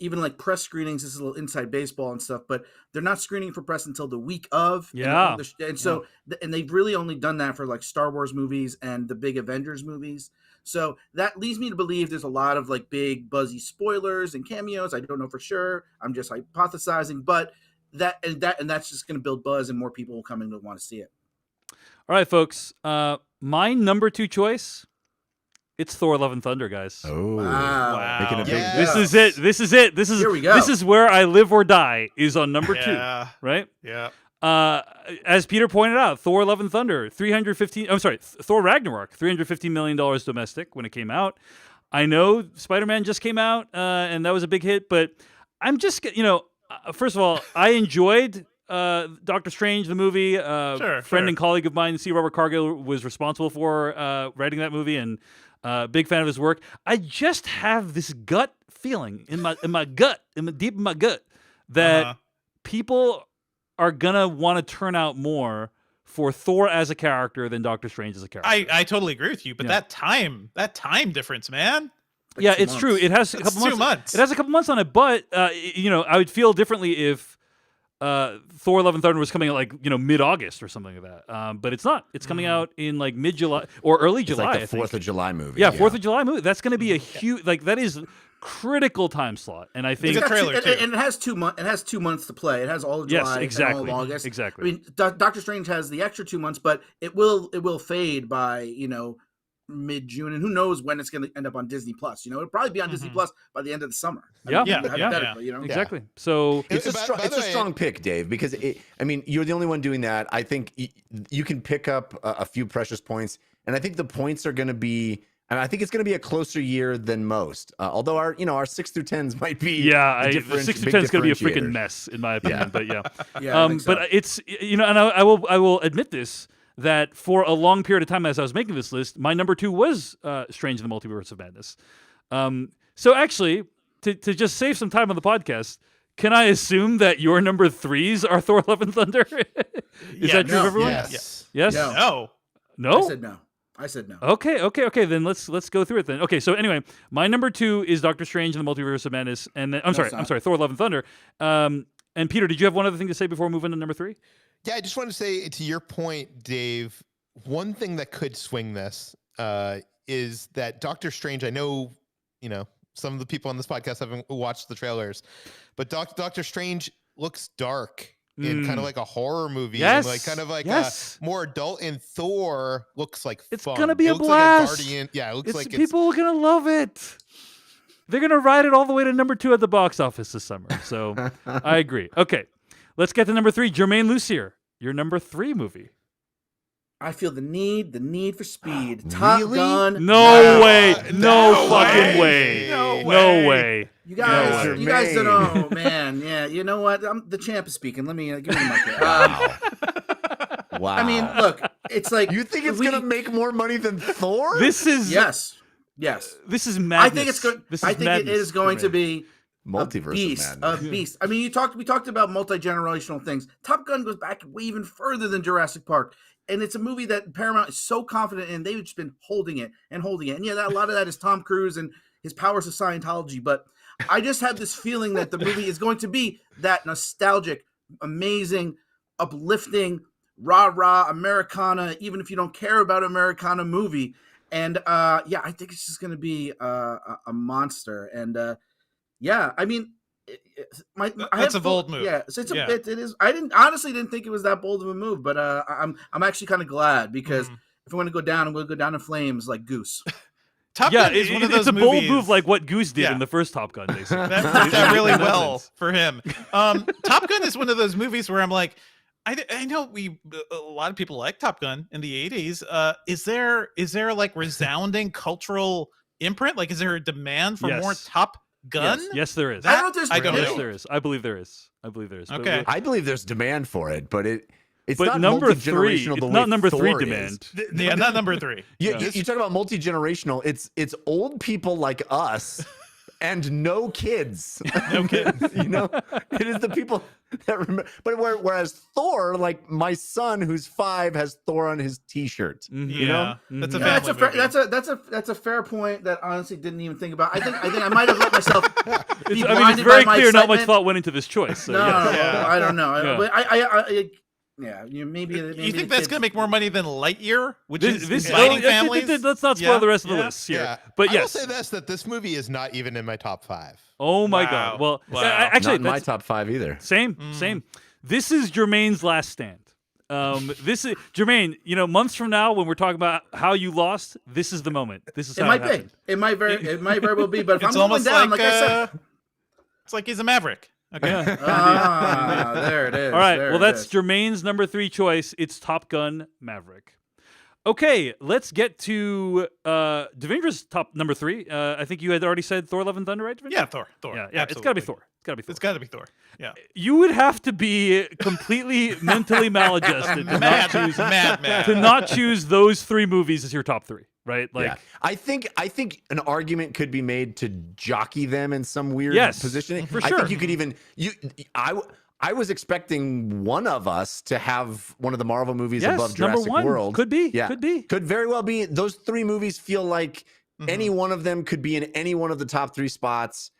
B: even like press screenings. This is a little inside baseball and stuff, but they're not screening for press until the week of.
A: Yeah.
B: And so, and they've really only done that for like Star Wars movies and the big Avengers movies. So that leads me to believe there's a lot of like big buzzy spoilers and cameos. I don't know for sure. I'm just hypothesizing, but that's just going to build buzz, and more people will come in to want to see it.
A: All right, folks. My number 2 choice, it's Thor: Love and Thunder, guys.
E: Oh,
B: wow!
E: Making a big
A: This is it. This is it.
B: Here we go.
A: This is where I live or die. Is on number 2, right?
D: Yeah.
A: As Peter pointed out, Thor: Love and Thunder, Thor Ragnarok, $315 million domestic when it came out. I know Spider-Man just came out, and that was a big hit, but I'm just, first of all, I enjoyed Doctor Strange, the movie. Friend and colleague of mine, C. Robert Cargill, was responsible for writing that movie, and big fan of his work. I just have this gut feeling in my gut, deep in my gut, that people are gonna want to turn out more for Thor as a character than Doctor Strange as a character.
D: I totally agree with you, but that time difference, man.
A: Like it's true. It has a couple months. It has a couple months on it, but I would feel differently if Thor: Love and Thunder was coming out like mid-August or something like that. But it's not. It's coming out in like mid-July or early July.
E: Like the 4th of July movie.
A: Yeah, 4th of July movie. That's going to be a huge that is critical time slot. And I think
D: It's a trailer too.
B: And it has 2 months. It has 2 months to play. It has all of July and all of August.
A: Exactly.
B: I mean, Doctor Strange has the extra 2 months, but it will fade by mid-June, and who knows when it's going to end up on Disney Plus. It'll probably be on Disney Plus by the end of the summer.
A: Hypothetically, exactly. So
E: it's a strong pick, Dave, because you're the only one doing that. I think you can pick up a few precious points, and I think the points are going to be. And I think it's going to be a closer year than most. Although our 6 through 10s might be
A: the 6 through 10 is going to be a freaking mess in my opinion. But
B: but
A: it's and I will admit this, that for a long period of time as I was making this list, my number 2 was Strange in the Multiverse of Madness. So actually, to just save some time on the podcast, can I assume that your number 3s are Thor: Love and Thunder? Is that true of everyone?
C: Yes.
A: Yes.
B: No.
A: No.
B: I said no.
A: Okay. Then let's go through it then. Okay, so anyway, my number 2 is Doctor Strange in the Multiverse of Madness, and then I'm sorry, Thor: Love and Thunder. And Peter, did you have one other thing to say before we move into number 3?
C: Yeah, I just wanted to say, to your point, Dave, one thing that could swing this is that Doctor Strange. I know, some of the people on this podcast haven't watched the trailers, but Doctor Strange looks dark. In kind of like a horror movie,
A: yes,
C: like kind of like more adult. And Thor looks like
A: it's
C: fun.
A: Gonna be
C: it
A: a blast.
C: Like a Guardian. Yeah, it looks like
A: people are gonna love it. They're gonna ride it all the way to number 2 at the box office this summer. So I agree. Okay, let's get to number 3. Jermaine Lucier, your number 3 movie.
B: I feel the need for speed. Top
E: Really?
B: Gun.
A: No way. No fucking way. No way.
B: You guys don't know, man. Yeah, you know what? The champ is speaking. Let me give me my mic.
E: Wow.
B: I mean, look, it's like
E: you think it's gonna make more money than Thor?
A: This is
B: yes.
A: This is madness.
B: I think it's good. I think it is going to be
E: multiverse
B: of madness. A beast. I mean, we talked about multi-generational things. Top Gun goes back way even further than Jurassic Park. And it's a movie that Paramount is so confident in. They've just been holding it. And a lot of that is Tom Cruise and his powers of Scientology. But I just have this feeling that the movie is going to be that nostalgic, amazing, uplifting, rah-rah Americana, even if you don't care about Americana movie. And I think it's just going to be a monster. And I mean,
D: that's a bold move.
B: Yeah, so it is. I didn't think it was that bold of a move, but I'm actually kind of glad because if we're going to go down, we'll go down in flames like Goose.
D: Top Gun is one of those
A: it's a bold
D: movies,
A: move like what Goose did in the first Top Gun. Basically.
D: That worked out really well for him. Top Gun is one of those movies where I'm like, I know a lot of people like Top Gun in the 80s. Is there like resounding cultural imprint? Like, is there a demand for more Top Gun?
A: Yes, there is.
B: I don't know.
A: Yes, there is. I believe there is.
D: Okay.
E: I believe there's demand for it, but it's
A: but
E: not
A: number 3.
E: It's
A: not number 3
E: Thor
A: demand.
D: Yeah, not number 3.
E: You talk about multi-generational. It's old people like us and no kids.
D: No kids.
E: It is the people that remember. But whereas Thor, like my son who's 5 has Thor on his T-shirt.
D: That's a family movie.
B: That's a fair point that I honestly didn't even think about. I think I might have let myself be blinded
A: it's very
B: by my
A: clear. Not much
B: excitement.
A: thought went into this choice. So,
B: No, I don't know.
A: Yeah.
B: But maybe
D: You think that's going to make more money than Lightyear, which is
A: this
D: dividing families?
A: Let's not spoil the rest of the list here.
C: Yeah.
A: But
C: I will
A: yes,
C: say that this movie is not even in my top 5.
A: oh my
D: Wow.
A: god. Well,
D: Wow.
A: actually,
E: Not in my
A: that's-
E: top 5 either.
A: Same. This is Jermaine's last stand. This is Jermaine. Months from now, when we're talking about how you lost, this is the moment. This is how it happened.
B: It might very well be. But if
D: It's
B: I'm going
D: almost
B: down, like I said,
D: it's like he's a Maverick. Okay.
B: there it is.
A: All right.
B: There
A: Well,
B: it
A: that's
B: is.
A: Jermaine's number 3 choice. It's Top Gun Maverick. Okay, let's get to Devindra's top number 3. I think you had already said Thor: Love and Thunder, right, Devindra?
D: Yeah, Thor.
A: Yeah. It's got to be Thor.
D: It's got to be Thor. Yeah.
A: You would have to be completely mentally maladjusted to
D: Mad.
A: not choose those 3 movies as your top 3, right? Like,
E: Yeah. I think an argument could be made to jockey them in some weird positioning.
A: for
E: I
A: sure.
E: think you could even I was expecting one of us to have one of the Marvel movies above
A: number
E: Jurassic
A: 1
E: World.
A: could be.
E: Yeah. Could very well be. Those 3 movies feel like any one of them could be in any one of the top 3 spots,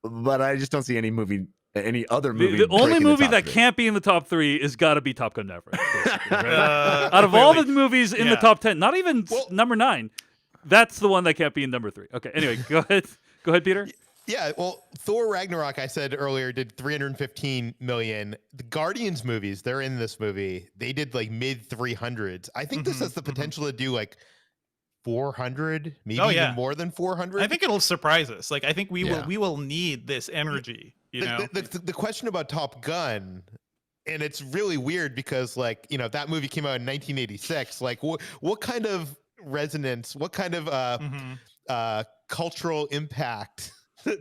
E: but I just don't see any movie any other movie.
A: The only
E: breaking
A: movie
E: top
A: that
E: three.
A: can't be in the top 3 is got to be Top Gun Maverick. Basically, right? Out of all the movies in the top 10, not even number 9, that's the one that can't be in number 3. Okay, anyway, go ahead. Go ahead, Peter.
C: Yeah, well, Thor Ragnarok, I said earlier, did 315 million. The Guardians movies, they're in this movie. They did like mid 300s. I think this has the potential to do like 400, maybe even more than 400.
D: I think it'll surprise us. Like I think we will need this energy. You know,
C: the question about Top Gun, and it's really weird because like that movie came out in 1986. Like what kind of resonance? What kind of cultural impact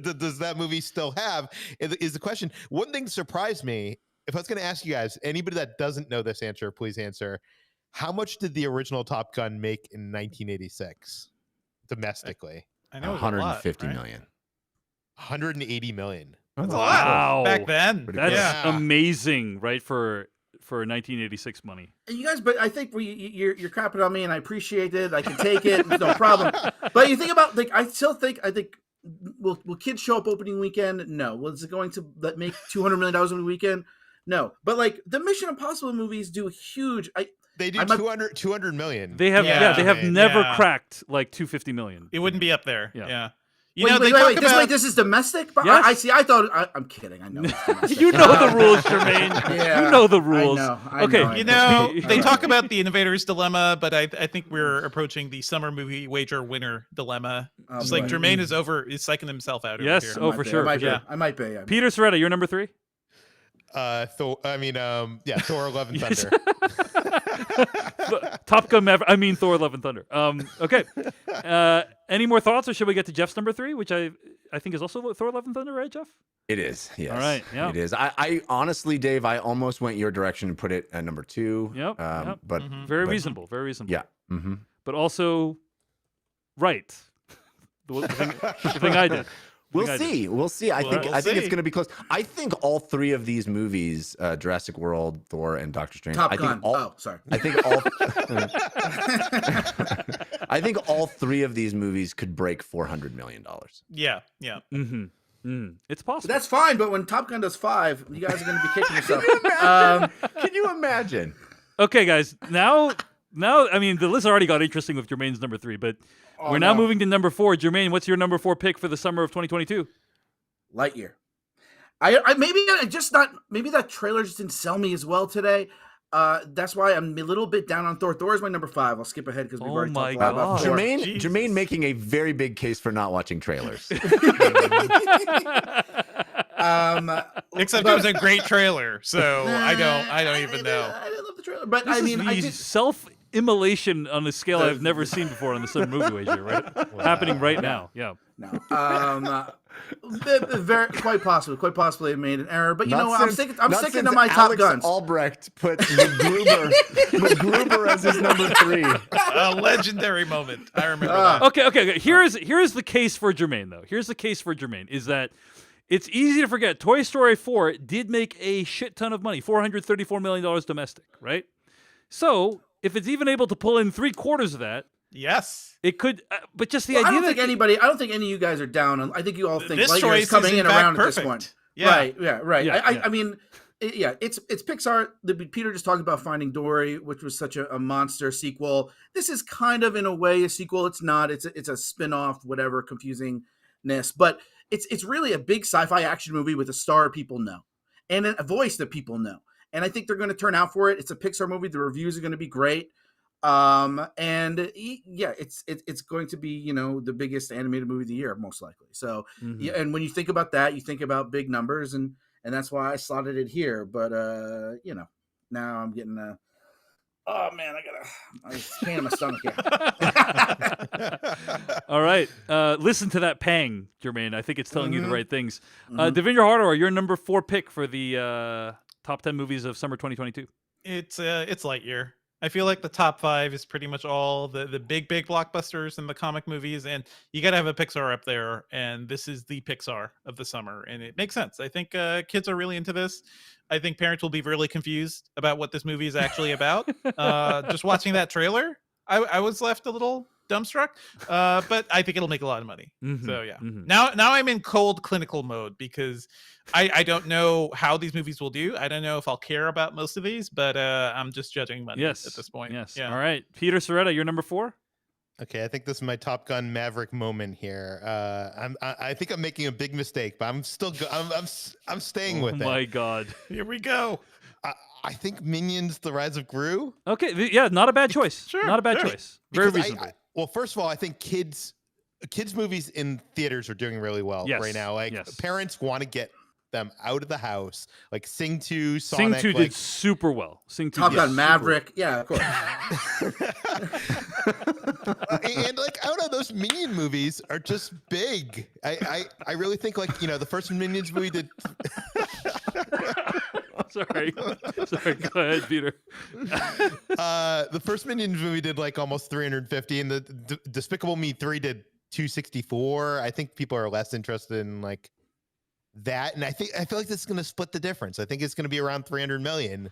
C: does that movie still have? Is the question. One thing that surprised me. If I was going to ask you guys, anybody that doesn't know this answer, please answer. How much did the original Top Gun make in 1986 domestically?
D: I know
E: 150 million.
C: 180 million.
D: That's a lot back then.
A: That's amazing, right? For 1986 money.
B: And you guys, but I think you're crapping on me, and I appreciate it. I can take it, no problem. But you think about I think will kids show up opening weekend? No. Was it going to make $200 million over the weekend? No. But like the Mission Impossible movies do huge.
C: They do 200 million.
A: They have they have never cracked like 250 million.
D: It wouldn't be up there. Yeah.
B: Wait, this is domestic? Yes. I see. I thought I'm kidding. I know.
A: You know the rules, Jermaine. You know the rules.
B: I know.
D: They talk about the innovator's dilemma, but I think we're approaching the summer movie wager winner dilemma. Just like Jermaine is psyching himself out.
A: Yes,
D: over here.
A: for sure.
B: I might be.
A: Peter Soretta, you're number 3.
C: Thor. Thor: Love and Thunder.
A: Top Gun Maverick. Thor: Love and Thunder. Okay. Any more thoughts, or should we get to Jeff's number 3, which I think is also Thor: Love and Thunder, right, Jeff?
E: It is. Yes.
A: All right. Yeah.
E: It is. I honestly, Dave, I almost went your direction and put it at number 2.
A: Yep.
E: But
A: very reasonable. Very reasonable.
E: Yeah. Mm-hmm.
A: But also, right. The thing I did.
E: We'll see. I think it's going to be close. I think all 3 of these movies, Jurassic World, Thor, and Doctor Strange.
B: Top Gun. Sorry.
E: I think all 3 of these movies could break $400 million.
D: Yeah.
A: It's possible.
B: That's fine, but when Top Gun does 5, you guys are going to be kicking yourself.
E: Can you imagine?
A: Okay, guys. Now, the list already got interesting with Jermaine's number 3, but we're now moving to number 4. Jermaine, what's your number 4 pick for the summer of 2022?
B: Lightyear. Maybe that trailer just didn't sell me as well today. That's why I'm a little bit down on Thor. Thor is my number 5. I'll skip ahead because we've already talked about Thor.
E: Jermaine making a very big case for not watching trailers.
D: Except it was a great trailer, so I don't even know.
B: I love the trailer, but
A: self-immolation on a scale I've never seen before on the summer movie wager, right? Happening right now. Yeah.
B: No. Quite possibly I made an error, but I'm sticking to my Top
E: Alex
B: Guns.
E: Albrecht put MacGruber as his number 3.
D: A legendary moment. I remember that.
A: Okay. Here's the case for Jermaine, though. Here's the case for Jermaine is that it's easy to forget Toy Story 4 did make a shit ton of money, $434 million domestic, right? So if it's even able to pull in 3/4 of that,
D: yes,
A: it could. But just the idea.
B: I don't think any of you guys are down. I think you all think Lightyear is coming in around at this point.
D: Yeah.
B: Right.
A: Yeah,
B: I mean, it's Pixar. Peter just talked about Finding Dory, which was such a monster sequel. This is kind of in a way a sequel. It's not. It's a spin-off, whatever confusingness, but it's really a big sci-fi action movie with a star people know and a voice that people know. And I think they're going to turn out for it. It's a Pixar movie. The reviews are going to be great. It's going to be, the biggest animated movie of the year, most likely. So, and when you think about that, you think about big numbers, and that's why I slotted it here. But, now I'm getting oh man, I pain in my stomach here.
A: All right. Listen to that pang, Jermaine. I think it's telling you the right things. Devindra Hardawar, your number 4 pick for the top 10 movies of summer 2022.
D: It's Lightyear. I feel like the top 5 is pretty much all the big blockbusters and the comic movies, and you got to have a Pixar up there, and this is the Pixar of the summer, and it makes sense. I think kids are really into this. I think parents will be really confused about what this movie is actually about. Just watching that trailer, I was left a little dumbstruck. But I think it'll make a lot of money.
A: Mhm,
D: So yeah.
A: mhm.
D: Now I'm in cold clinical mode because I don't know how these movies will do. I don't know if I'll care about most of these, but I'm just judging money
A: Yes.
D: at this point.
A: Yes.
D: Yeah.
A: All right. Peter Soretta, you're number 4?
C: Okay, I think this is my Top Gun Maverick moment here. I think I'm making a big mistake, but I'm still I'm staying with
A: Oh
C: it.
A: my God.
D: Here we go.
C: I think Minions: The Rise of Gru.
A: Okay. Yeah, not a bad choice.
D: Sure,
A: Not a bad
D: sure.
A: choice. Very
C: Because
A: reasonable.
C: well, first of all, I think kids movies in theaters are doing really well
A: Yes,
C: right now. Like
A: yes.
C: parents want to get them out of the house. Like Sing 2,
A: Sing
C: Sonic.
A: 2
C: like,
A: did super well. Sing 2
B: Top
A: did
B: Gun
A: super
B: Maverick. Yeah, of course.
C: and like I don't know, those Minion movies are just big. I really think like the first Minions movie did.
A: Sorry. Go ahead, Peter.
C: The first Minions movie did like almost 350, and the Despicable Me 3 did 264. I think people are less interested in like that, and I feel like this is going to split the difference. I think it's going to be around 300 million,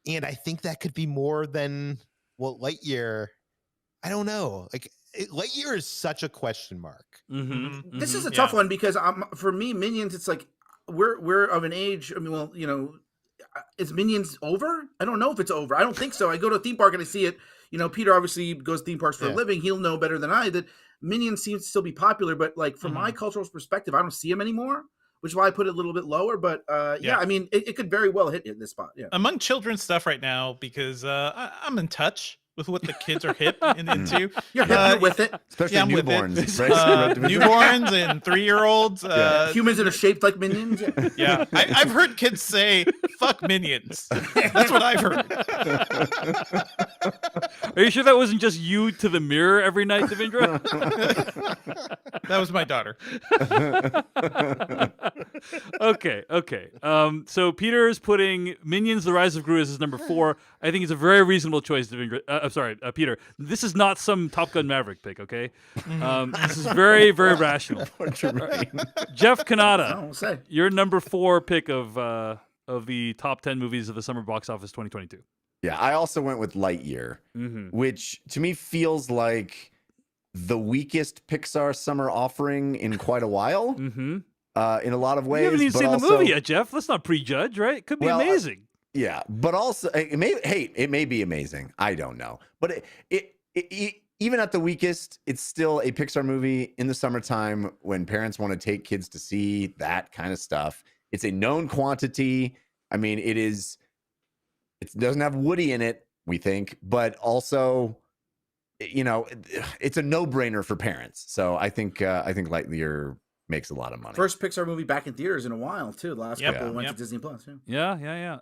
C: and I think that could be more than Lightyear. I don't know. Like Lightyear is such a question mark.
A: Mm-hmm,
B: This is a tough one because for me, Minions, it's like we're of an age. I mean, well, is Minions over? I don't know if it's over. I don't think so. I go to a theme park and I see it. Peter obviously goes to theme parks for a living. He'll know better than I that Minions seems to still be popular, but like from my cultural perspective, I don't see them anymore, which is why I put it a little bit lower. But yeah, I mean, it could very well hit this spot. Yeah.
D: Among children's stuff right now, because I'm in touch with what the kids are hip and into.
B: You're with it.
E: Especially
D: Yeah, I'm with
E: newborns.
D: it.
E: Right?
D: Newborns and 3-year-olds.
B: Humans that are shaped like minions.
D: Yeah, I've heard kids say "fuck minions." That's what I've heard.
A: Are you sure that wasn't just you to the mirror every night, Devendra?
D: That was my daughter.
A: Okay. So Peter is putting Minions: The Rise of Gru as his number 4. I think it's a very reasonable choice, Devendra. I'm sorry, Peter. This is not some Top Gun Maverick pick, okay? This is very, very rational. Jeff Kanata, your number 4 pick of the top 10 movies of the summer box office 2022.
E: Yeah, I also went with Lightyear, which to me feels like the weakest Pixar summer offering in quite a while. In a lot of ways.
A: You haven't even seen
E: also,
A: the movie yet, Jeff. Let's not prejudge, right? It could be amazing.
E: Yeah, but also it may be amazing. I don't know, but it even at the weakest, it's still a Pixar movie in the summertime when parents want to take kids to see that kind of stuff. It's a known quantity. I mean, it doesn't have Woody in it, we think, but also, it's a no-brainer for parents. So I think Lightyear makes a lot of money.
B: First Pixar movie back in theaters in a while too. The last couple went to Disney Plus.
A: Yeah.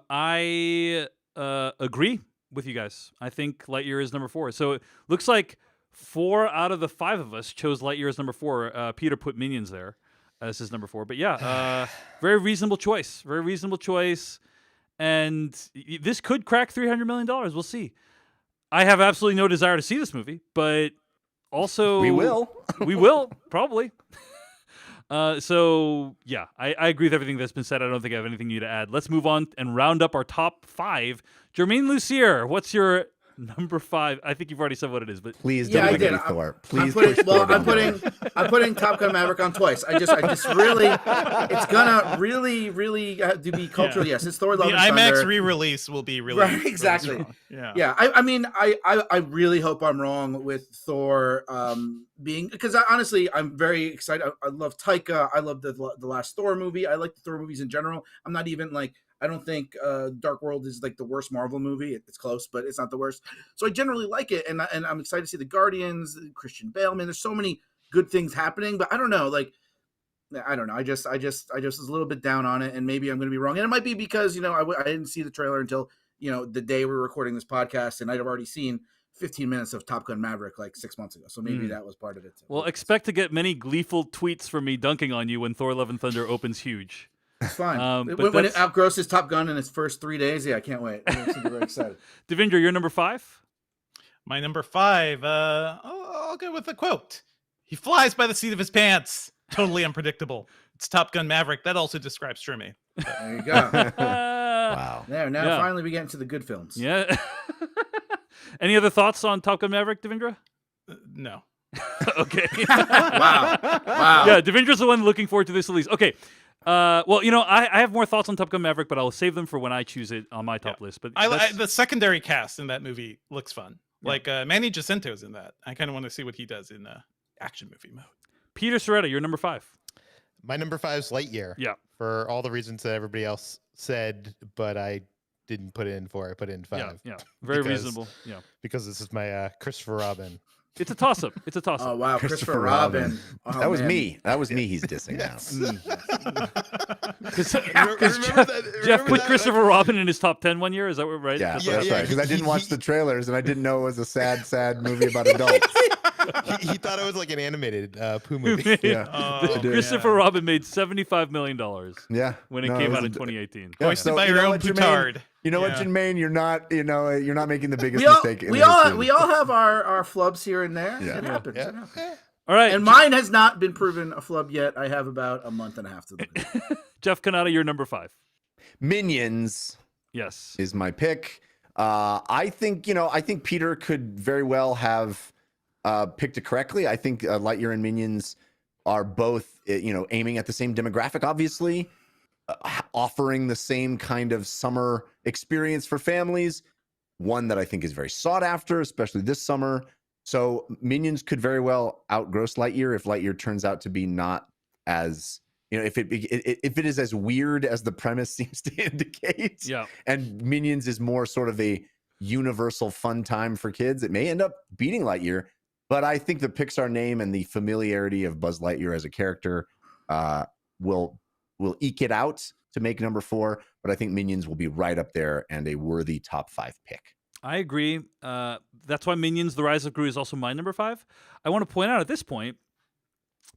A: I agree with you guys. I think Lightyear is number 4. So it looks like 4 out of the 5 of us chose Lightyear as number 4. Peter put Minions there as his number 4. But yeah, very reasonable choice. Very reasonable choice. And this could crack $300 million. We'll see. I have absolutely no desire to see this movie, but also
E: we will.
A: We will, probably. So yeah, I agree with everything that's been said. I don't think I have anything new to add. Let's move on and round up our top 5. Jermaine Lucier, what's your number 5? I think you've already said what it is, but
E: please don't pick any Thor. Please
B: I'm putting Top Gun Maverick on twice. I just really, it's gonna really have to be cultural. Yes, it's Thor: Love and Thunder.
D: The IMAX re-release will be released.
B: Right, exactly. Yeah. I mean, I really hope I'm wrong with Thor being, because honestly, I'm very excited. I love Taika. I love the last Thor movie. I like the Thor movies in general. I'm not even like, I don't think Dark World is like the worst Marvel movie. It's close, but it's not the worst. So I generally like it, and I'm excited to see the Guardians, Christian Bale. Man, there's so many good things happening, but I don't know. Like, I don't know. I just was a little bit down on it, and maybe I'm going to be wrong. And it might be because I didn't see the trailer until the day we were recording this podcast, and I'd have already seen 15 minutes of Top Gun Maverick like 6 months ago. So maybe that was part of it.
A: Well, expect to get many gleeful tweets from me dunking on you when Thor: Love and Thunder opens huge.
B: It's fine. When it outgrosses Top Gun in its first 3 days, I can't wait. I'm very excited.
A: Devendra, your number 5?
D: My number 5, I'll go with a quote. He flies by the seat of his pants. Totally unpredictable. It's Top Gun Maverick. That also describes Jeremy.
B: There you go.
E: Wow.
B: Now finally we get into the good films.
A: Yeah. Any other thoughts on Top Gun Maverick, Devendra?
D: No.
A: Okay.
B: Wow.
A: Yeah, Devindra's the one looking forward to this at least. Okay. Well, I have more thoughts on Top Gun Maverick, but I will save them for when I choose it on my top list. But
D: the secondary cast in that movie looks fun. Yeah. Like Manny Jacinto's in that. I kind of want to see what he does in action movie mode.
A: Peter Soretta, you're number 5.
C: My number 5 is Lightyear.
A: Yeah.
C: For all the reasons that everybody else said, but I didn't put it in 4. I put it in 5.
A: Yeah. Very reasonable. Yeah.
C: Because this is my Christopher Robin.
A: It's a toss-up.
B: Oh, wow. Christopher Robin. Oh,
E: that was
B: man.
E: me. That was me he's dissing now.
A: Jeff put Christopher Robin in his top 10 one year. Is that right?
E: Yeah, that's right. Because I didn't watch the trailers and I didn't know it was a sad movie about adults.
C: He thought it was like an animated Pooh movie.
A: Christopher Robin made $75 million.
E: Yeah,
A: when it came out in 2018.
E: Yeah,
D: so by your own petard.
E: You know what, Jermaine? You're not making the biggest mistake.
B: We all have our flubs here and there.
E: Yeah.
B: It happens.
C: Yeah.
B: It happens.
A: All right,
B: and mine has not been proven a flub yet. I have about a month and a half to look at it.
A: Jeff Kanata, you're number 5.
E: Minions.
A: Yes,
E: is my pick. I think Peter could very well have picked it correctly. I think Lightyear and Minions are both aiming at the same demographic, obviously, offering the same kind of summer experience for families. One that I think is very sought after, especially this summer. So Minions could very well outgross Lightyear if Lightyear turns out to be not as if it is as weird as the premise seems to indicate.
A: Yeah,
E: and Minions is more sort of a universal fun time for kids. It may end up beating Lightyear. But I think the Pixar name and the familiarity of Buzz Lightyear as a character will eke it out to make number 4. But I think Minions will be right up there and a worthy top 5 pick.
A: I agree. That's why Minions: The Rise of Gru is also my number 5. I want to point out at this point,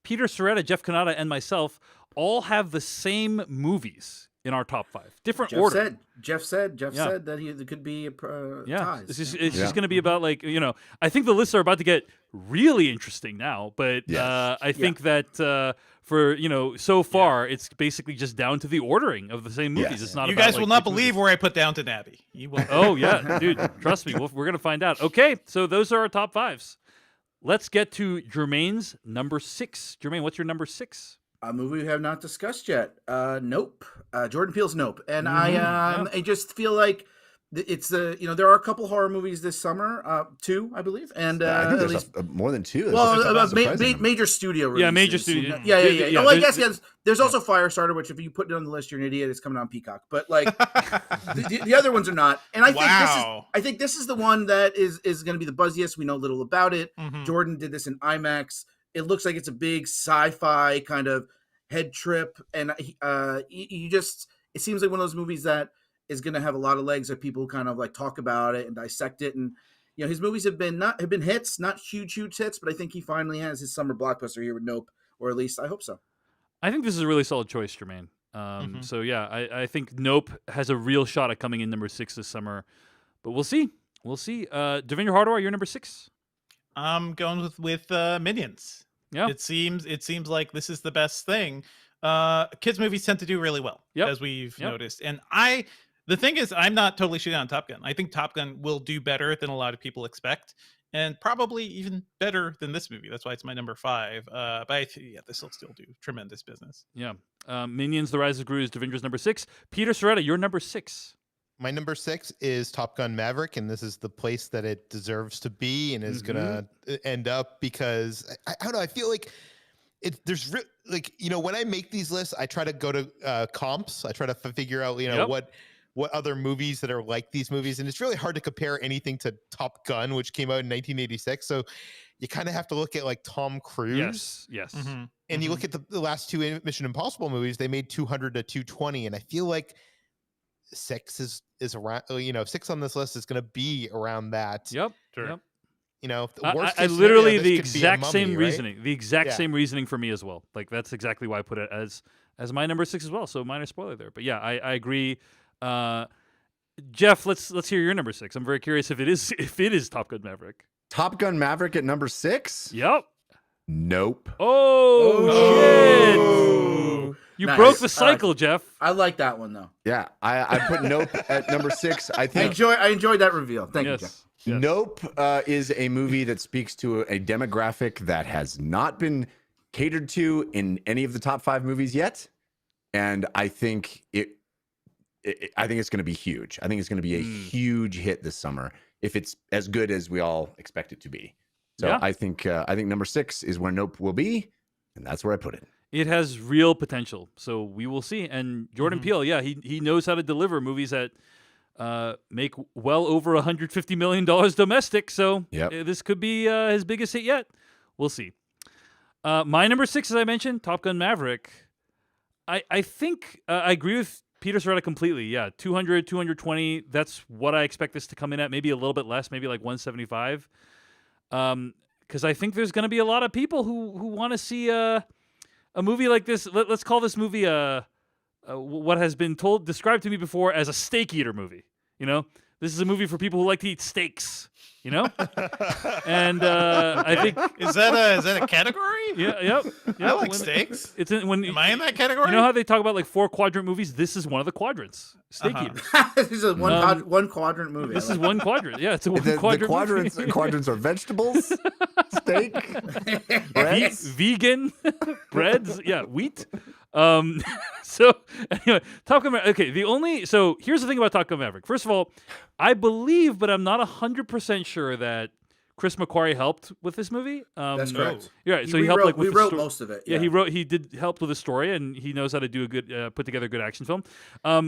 A: Peter Soretta, Jeff Kanata, and myself all have the same movies in our top 5. Different order.
B: Jeff said that it could be ties.
A: It's just going to be about I think the lists are about to get really interesting now, but I think that for so far it's basically just down to the ordering of the same movies.
E: Yes.
A: It's not.
D: You
A: about,
D: guys will not believe where I put Downton Abbey. You will.
A: Oh yeah, dude, trust me, we're going to find out. Okay, so those are our top 5s. Let's get to Jermaine's number 6. Jermaine, what's your number 6?
B: A movie we have not discussed yet. Nope. Jordan Peele's Nope. And I just feel like it's there are a couple horror movies this summer, 2, I believe. And
E: I think
B: at
E: there's
B: least
E: more than 2.
B: major studio releases.
A: Yeah, major studio.
B: Yeah. Well, I guess there's also Firestarter, which if you put it on the list, you're an idiot. It's coming on Peacock. But like the other ones are not. And I think this is the one that is going to be the buzziest. We know little about it.
D: Mm-hmm.
B: Jordan did this in IMAX. It looks like it's a big sci-fi kind of head trip, and it seems like one of those movies that is going to have a lot of legs that people kind of like talk about it and dissect it. And his movies have been hits, not huge hits, but I think he finally has his summer blockbuster here with Nope, or at least I hope so.
A: I think this is a really solid choice, Jermaine. So yeah, I think Nope has a real shot at coming in number 6 this summer, but we'll see. Devindra Hardawar, you're number 6.
D: I'm going with Minions.
A: Yeah,
D: it seems like this is the best thing. Kids movies tend to do really well, as we've noticed. And the thing is, I'm not totally shitting on Top Gun. I think Top Gun will do better than a lot of people expect, and probably even better than this movie. That's why it's my number 5. But this will still do tremendous business. Yeah,
A: Minions: The Rise of Gru is Devindra's number 6. Peter Soretta, you're number 6.
C: My number 6 is Top Gun Maverick, and this is the place that it deserves to be and is gonna end up because I don't know. I feel like when I make these lists, I try to go to comps. I try to figure out what other movies that are like these movies, and it's really hard to compare anything to Top Gun, which came out in 1986. So you kind of have to look at like Tom Cruise.
A: Yes.
D: Mm-hmm.
C: And you look at the last 2 Mission Impossible movies; they made 200 to 220, and I feel like 6 is around. 6 on this list is going to be around that.
A: Yep. Sure. Yep.
C: I
A: literally the exact same
C: right?
A: reasoning. The exact same reasoning for me as well. Like that's exactly why I put it as my number 6 as well. So minor spoiler there. But yeah, I agree. Jeff, let's hear your number 6. I'm very curious if it is Top Gun Maverick.
E: Top Gun Maverick at number 6?
A: Yep.
E: Nope.
A: Oh shit! You
B: Nice.
A: broke the
B: I like
A: cycle,
B: it.
A: Jeff.
B: I like that one though.
E: Yeah, I put Nope at number 6. I
B: I
E: think
B: enjoyed that reveal. Thank you, Jeff.
A: Yes.
E: Nope is a movie that speaks to a demographic that has not been catered to in any of the top 5 movies yet, and I think I think it's going to be huge. I think it's going to be a huge hit this summer if it's as good as we all expect it to be. So
A: Yeah.
E: I think number 6 is where Nope will be, and that's where I put it.
A: It has real potential, so we will see. And Jordan Peele, yeah, he knows how to deliver movies that make well over $150 million domestic. So this could be his biggest hit yet. We'll see. My number 6, as I mentioned, Top Gun Maverick. I think I agree with Peter Serrata completely. Yeah, 200, 220. That's what I expect this to come in at. Maybe a little bit less, maybe like 175. Because I think there's going to be a lot of people who want to see a movie like this. Let's call this movie what has been described to me before as a steak eater movie. You know, this is a movie for people who like to eat steaks. You know, and I think
D: is that a category?
A: Yeah.
D: I like steaks.
A: It's when
D: Am I in that category?
A: You know how they talk about like 4 quadrant movies? This is one of the quadrants. Steak eaters.
B: This is a one quadrant movie.
A: This is one quadrant. Yeah, it's a one quadrant.
E: The quadrants are vegetables, steak, breads,
A: vegan, breads. Yeah, wheat. So anyway, Top Gun Maverick. Okay, so here's the thing about Top Gun Maverick. First of all, I believe, but I'm not 100% sure that Chris McQuarrie helped with this movie.
B: That's correct.
A: Yeah, right. So he helped
B: we wrote most of it.
A: Yeah, he did help with the story, and he knows how to do a good put together a good action film.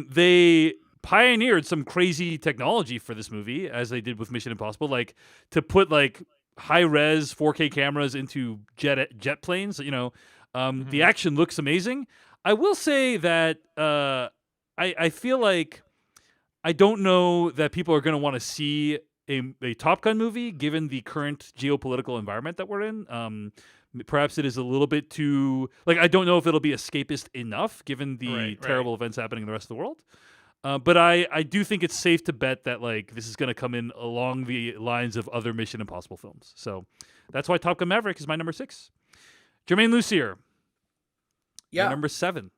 A: They pioneered some crazy technology for this movie, as they did with Mission Impossible, like to put like high res 4K cameras into jet planes. You know, the action looks amazing. I will say that I feel like I don't know that people are going to want to see a Top Gun movie given the current geopolitical environment that we're in. Perhaps it is a little bit too I don't know if it'll be escapist enough given the terrible events happening in the rest of the world. But I do think it's safe to bet that this is going to come in along the lines of other Mission Impossible films. So that's why Top Gun Maverick is my number 6. Jermaine Lucier.
B: Yeah.
A: Number 7.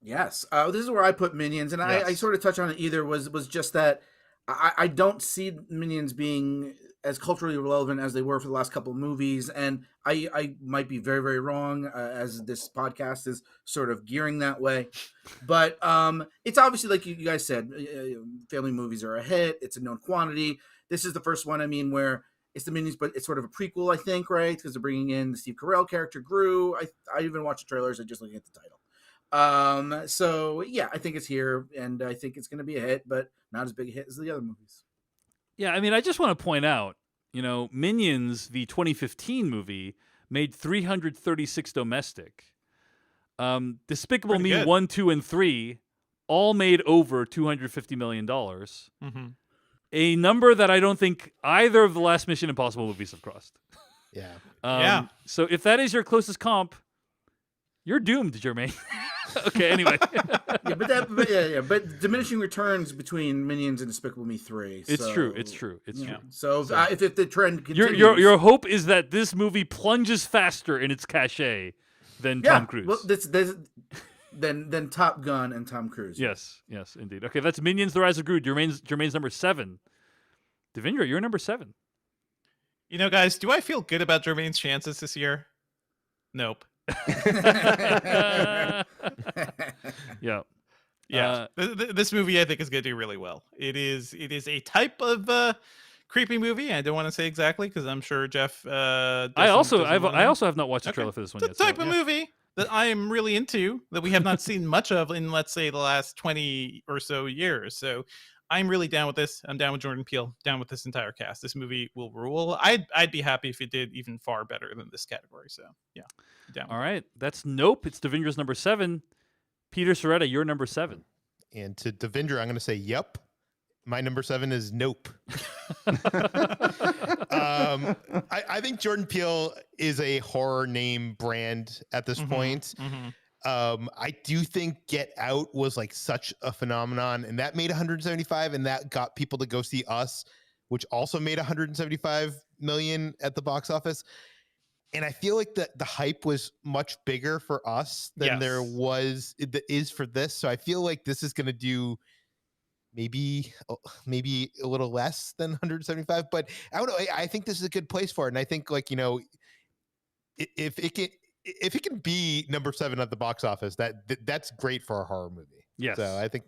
B: Yes. This is where I put Minions, and I sort of touched on it either was just that I don't see Minions being as culturally relevant as they were for the last couple of movies, and I might be very, very wrong as this podcast is sort of gearing that way. But it's obviously, like you guys said, family movies are a hit. It's a known quantity. This is the first one, where it's the Minions, but it's sort of a prequel, I think, right? Because they're bringing in the Steve Carell character, Gru. I even watched the trailers and just looking at the title. So yeah, I think it's here, and I think it's going to be a hit, but not as big a hit as the other movies.
A: Yeah, I just want to point out, Minions, the 2015 movie, made 336 domestic. Despicable
D: Pretty
A: Me
D: good.
A: 1, 2, and 3 all made over $250 million.
D: Mm-hmm.
A: A number that I don't think either of the last Mission Impossible movies have crossed.
C: Yeah.
D: Yeah.
A: So if that is your closest comp, you're doomed, Jermaine. Okay, anyway.
B: But diminishing returns between Minions and Despicable Me 3.
A: It's
B: so,
A: true. It's true.
B: So if the trend continues,
A: your hope is that this movie plunges faster in its cachet than Tom Cruise.
B: Well, than Top Gun and Tom Cruise.
A: Yes, indeed. Okay, that's Minions: The Rise of Gru. Jermaine's number 7. Devindra, you're number 7.
D: Guys, do I feel good about Jermaine's chances this year? Nope.
A: Yeah.
D: This movie I think is going to do really well. It is a type of creepy movie. I don't want to say exactly because I'm sure Jeff.
A: I also have not watched the trailer for this one
D: it's
A: yet.
D: The type of movie that I am really into that we have not seen much of in, let's say, the last 20 or so years. So I'm really down with this. I'm down with Jordan Peele, down with this entire cast. This movie will rule. I'd be happy if it did even far better than this category. So yeah, down.
A: All right, that's Nope. It's Devindra's number 7. Peter Serrata, you're number 7.
C: And to Devindra, I'm going to say, yep. My number 7 is Nope. I think Jordan Peele is a horror name brand at this point.
D: Mm-hmm.
C: I do think Get Out was such a phenomenon, and that made 175, and that got people to go see Us, which also made 175 million at the box office. And I feel like the hype was much bigger for us than there is for this. So I feel like this is going to do maybe a little less than 175, but I don't know. I think this is a good place for it. And I think, like, you know, if it can be number 7 at the box office, that's great for a horror movie.
A: Yes.
C: So I think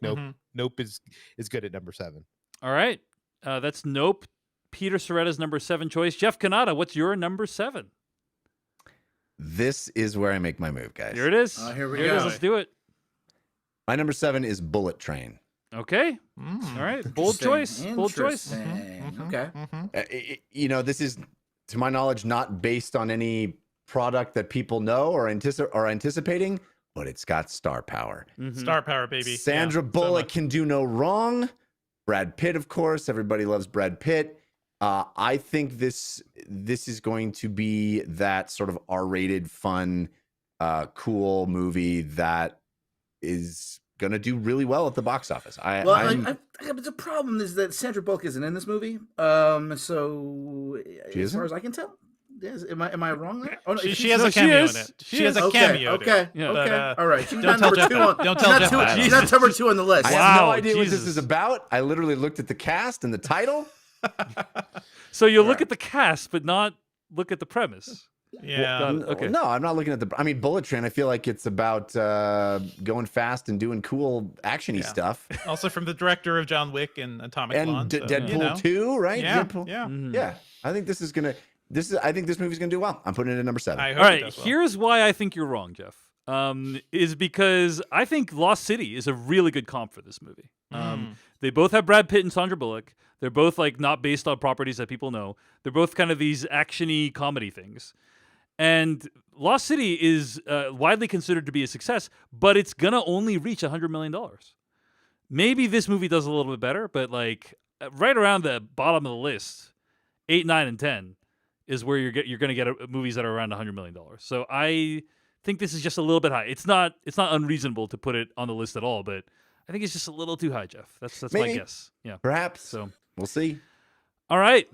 C: Nope is good at number 7.
A: All right. That's Nope. Peter Soretta's number 7 choice. Jeff Kanata, what's your number 7?
E: This is where I make my move, guys.
A: Here it is.
B: Here we
A: Here
B: go.
A: it is. Let's do it.
E: My number 7 is Bullet Train.
A: Okay. All right. Bold choice. Bold choice.
B: Okay.
E: You know, this is, to my knowledge, not based on any product that people know or anticipating, but it's got star power.
D: Star power, baby.
E: Sandra Bullock can do no wrong. Brad Pitt, of course. Everybody loves Brad Pitt. I think this is going to be that sort of R-rated, fun, cool movie that is going to do really well at the box office.
B: The problem is that Sandra Bullock isn't in this movie. So as far as I can tell, am I wrong there? Oh, no,
D: she has a cameo in it. She has a cameo.
B: Okay.
A: Yeah.
B: Okay. All right. She's
D: Don't
B: not
D: tell
B: number 2
D: Jeff.
B: on.
D: Don't tell Jeff.
B: She's not number 2 on the list.
E: I have no
A: Wow,
E: idea what this
A: Jesus.
E: is about. I literally looked at the cast and the title.
A: So you'll look at the cast, but not look at the premise.
D: Yeah.
A: Got it. Okay.
E: No, I'm not looking at I mean, Bullet Train, I feel like it's about going fast and doing cool action-y stuff.
D: Also from the director of John Wick and Atomic
E: And
D: Blonde. So,
E: Deadpool
D: you know.
E: 2, right?
D: Yeah.
E: Deadpool.
D: Yeah.
E: Yeah. I think I think this movie's gonna do well. I'm putting it at number 7.
D: I hope
A: All
D: it
A: right.
D: does well.
A: Here's why I think you're wrong, Jeff. Is because I think Lost City is a really good comp for this movie. They both have Brad Pitt and Sandra Bullock. They're both like not based on properties that people know. They're both kind of these action-y comedy things. And Lost City is widely considered to be a success, but it's gonna only reach $100 million. Maybe this movie does a little bit better, but like right around the bottom of the list, 8, 9, and 10 is where you're gonna get movies that are around $100 million. So I think this is just a little bit high. It's not unreasonable to put it on the list at all, but I think it's just a little too high, Jeff. That's my
E: Maybe.
A: guess. Yeah.
E: Perhaps.
A: So
E: We'll see.
A: all right.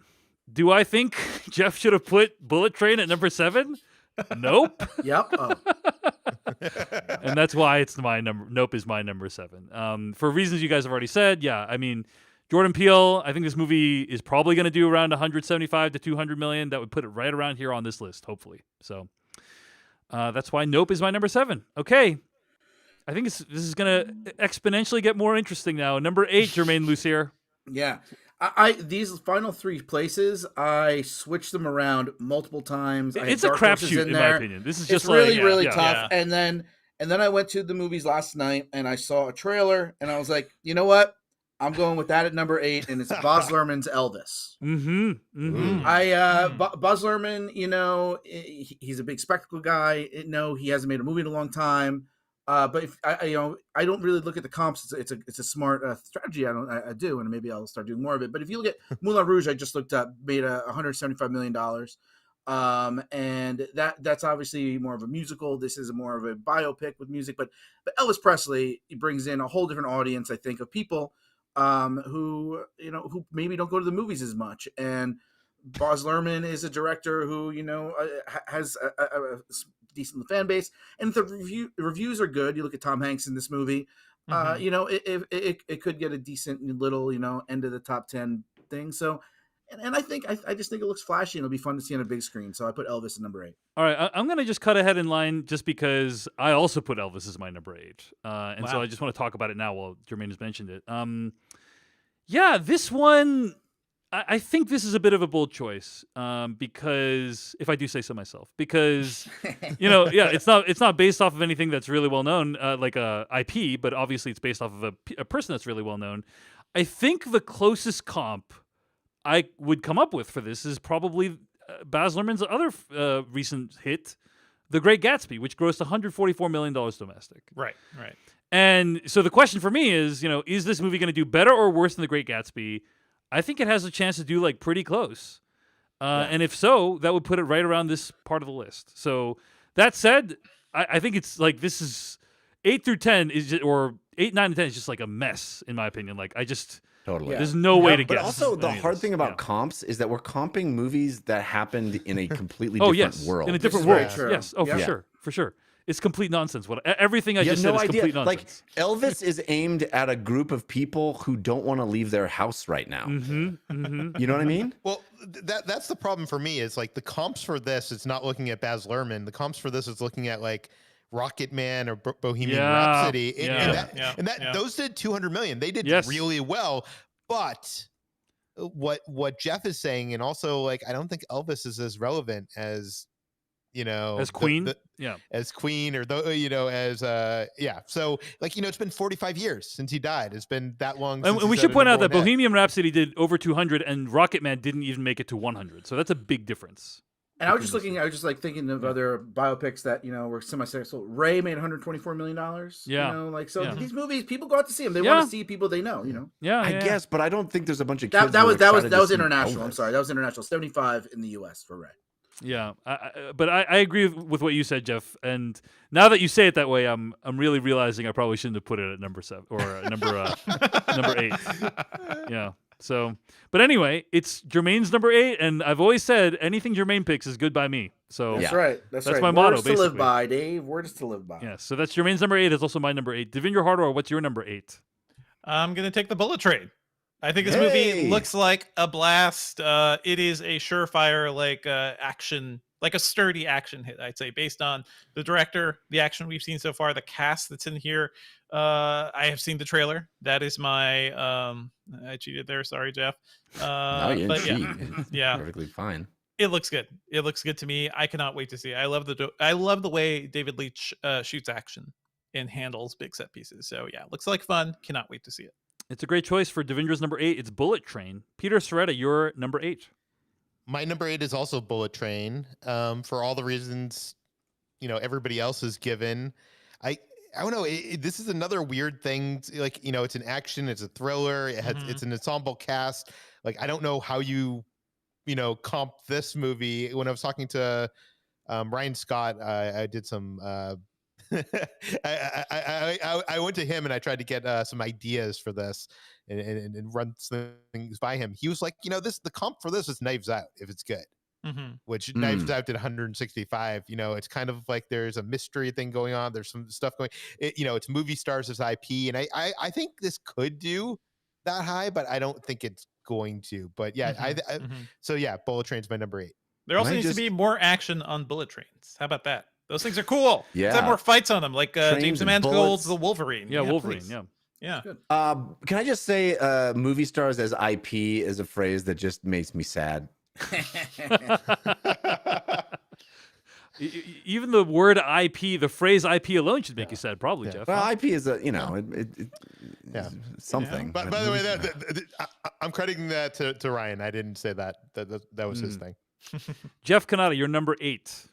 A: Do I think Jeff should have put Bullet Train at number 7? Nope.
B: Yep. Oh.
A: And that's why it's my number. Nope is my number 7. For reasons you guys have already said. Yeah. I mean, Jordan Peele, I think this movie is probably going to do around 175 to 200 million. That would put it right around here on this list, hopefully. So that's why Nope is my number 7. Okay. I think this is going to exponentially get more interesting now. Number 8, Jermaine Lucier.
B: Yeah. I these final 3 places, I switched them around multiple times. I had
A: It's a
B: dark horses
A: crapshoot, in my
B: there.
A: opinion. This is
B: It's
A: just
B: really,
A: like,
B: really
A: yeah.
B: tough.
D: Yeah.
B: And then I went to the movies last night and I saw a trailer and I was like, you know what? I'm going with that at number 8, and it's Baz Luhrmann's Elvis. Baz Luhrmann, you know, he's a big spectacle guy. No, he hasn't made a movie in a long time. But if I don't really look at the comps. It's a smart strategy. I do, and maybe I'll start doing more of it. But if you look at Moulin Rouge, I just looked up, made $175 million, and that's obviously more of a musical. This is more of a biopic with music. But Elvis Presley, he brings in a whole different audience, I think, of people who maybe don't go to the movies as much. And Baz Luhrmann is a director who has a decent fan base, and if the reviews are good, you look at Tom Hanks in this movie, it could get a decent little end of the top 10 thing. So, and I just think it looks flashy and it'll be fun to see on a big screen. So I put Elvis at number 8.
A: All right, I'm gonna just cut ahead in line just because I also put Elvis as my number 8, and so I just want to talk about it now while Jermaine has mentioned it. Yeah, this one. I think this is a bit of a bold choice because, if I do say so myself, because it's not based off of anything that's really well known, like a IP, but obviously it's based off of a person that's really well known. I think the closest comp I would come up with for this is probably Baz Luhrmann's other recent hit, The Great Gatsby, which grossed $144 million domestic.
D: Right.
A: And so the question for me is this movie going to do better or worse than The Great Gatsby? I think it has a chance to do like pretty close. And if so, that would put it right around this part of the list. So that said, I think it's like this is 8 through 10 is just, or 8, 9, and 10 is just like a mess in my opinion. Like
E: Totally.
A: There's no way to
E: But
A: guess.
E: also, the
A: any of
E: hard
A: this.
E: thing about
A: Yeah.
E: comps is that we're comping movies that happened in a completely
A: Oh
E: different
A: yes,
E: world.
A: in a different
B: This is very
A: world.
B: true.
A: Yes. Oh,
B: Yeah.
A: for sure. It's complete nonsense. Everything I
E: You
A: just
E: have no
A: said is
E: idea.
A: complete
E: Like
A: nonsense.
E: Elvis is aimed at a group of people who don't want to leave their house right now.
A: Mm-hmm.
E: You know what I mean?
C: Well, that's the problem for me is like the comps for this. It's not looking at Baz Luhrmann. The comps for this is looking at like Rocket Man or Bohemian
A: Yeah,
C: Rhapsody.
A: yeah.
C: And those did 200 million. They did
A: Yes.
C: really well. But what Jeff is saying, and also like I don't think Elvis is as relevant as
A: As Queen.
C: as Queen or as so like it's been 45 years since he died. It's been that long since
A: And we
C: he's
A: should
C: had a
A: point out
C: number
A: that
C: one hit.
A: Bohemian Rhapsody did over 200, and Rocket Man didn't even make it to 100. So that's a big difference.
B: And I was just thinking of other biopics that were semi-successful. Ray made $124 million.
A: Yeah.
B: These movies, people go out to see them. They want to see people they know.
A: Yeah,
E: I guess, but I don't think there's a bunch of
B: That,
E: kids.
B: that
E: who
B: was
E: are
B: that was
E: excited
B: that
E: to
B: was
E: see
B: international. I'm
E: Elvis.
B: sorry, that was international. 75 in the U.S. for Ray.
A: Yeah, but I agree with what you said, Jeff. And now that you say it that way, I'm really realizing I probably shouldn't have put it at number 7 or number 8. Yeah. So, but anyway, it's Jermaine's number 8, and I've always said anything Jermaine picks is good by me. So
B: That's right. That's right.
A: my motto,
B: Words to live
A: basically.
B: by, Dave. Words to live by.
A: Yeah. So that's Jermaine's number 8. It's also my number 8. Devindra Hardwar, what's your number 8?
D: I'm gonna take the Bullet Train. I think this
E: Hey!
D: movie looks like a blast. It is a surefire action, like a sturdy action hit, I'd say, based on the director, the action we've seen so far, the cast that's in here. I have seen the trailer. That is my I cheated there. Sorry, Jeff.
E: No, you didn't
D: but
E: cheat.
D: yeah,
E: It's
D: yeah.
E: perfectly fine.
D: It looks good. It looks good to me. I cannot wait to see it. I love the way David Leitch shoots action and handles big set pieces. So yeah, looks like fun. Cannot wait to see it.
A: It's a great choice for Devindra's number 8. It's Bullet Train. Peter Soretta, your number 8.
C: My number 8 is also Bullet Train. For all the reasons, everybody else has given. I don't know. This is another weird thing. Like, it's an action, it's a thriller. It's an ensemble cast. Like, I don't know how you comp this movie. When I was talking to Ryan Scott, I did some. I went to him and I tried to get some ideas for this and run some things by him. He was like, the comp for this is Knives Out if it's good. Which Knives Out did 165. It's kind of like there's a mystery thing going on. There's some stuff going. It's movie stars as IP, and I think this could do that high, but I don't think it's going to. But yeah, so yeah, Bullet Train's my number 8.
D: There also needs to be more action on bullet trains. How about that? Those things are cool. Let's have more fights on them, like James Mangold's The Wolverine.
A: Yeah, Wolverine.
D: Please.
A: Yeah.
E: Can I just say, movie stars as IP is a phrase that just makes me sad.
A: Even the word IP, the phrase IP alone should make you sad, probably, Jeff.
E: Well, IP is something.
C: Yeah. By the way, I'm crediting that to Ryan. I didn't say that. That was his thing.
A: Jeff Kanata, you're number 8.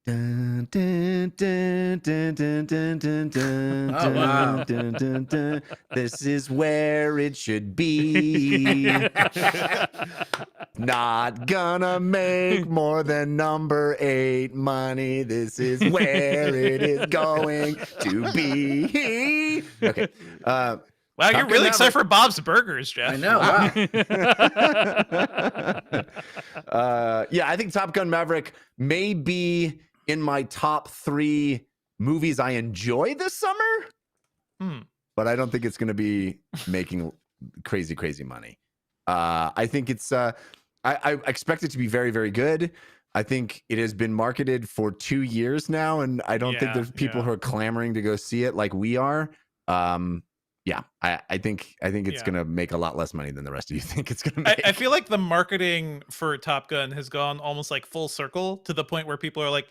E: Dun, dun, dun, dun, dun, dun, dun, dun,
B: Oh, wow.
E: dun, dun, dun. This is where it should be. Not gonna make more than number 8 money. This is where it is going to be. Okay.
D: Wow, you're really excited for Bob's Burgers, Jeff.
B: I know. Wow.
E: Yeah, I think Top Gun Maverick may be in my top 3 movies I enjoy this summer, but I don't think it's going to be making crazy money. I think it's. I expect it to be very, very good. I think it has been marketed for 2 years now, and I don't think there's people who are clamoring to go see it like we are. Yeah, I think it's going to make a lot less money than the rest of you think it's going to make.
D: I feel like the marketing for Top Gun has gone almost like full circle to the point where people are like,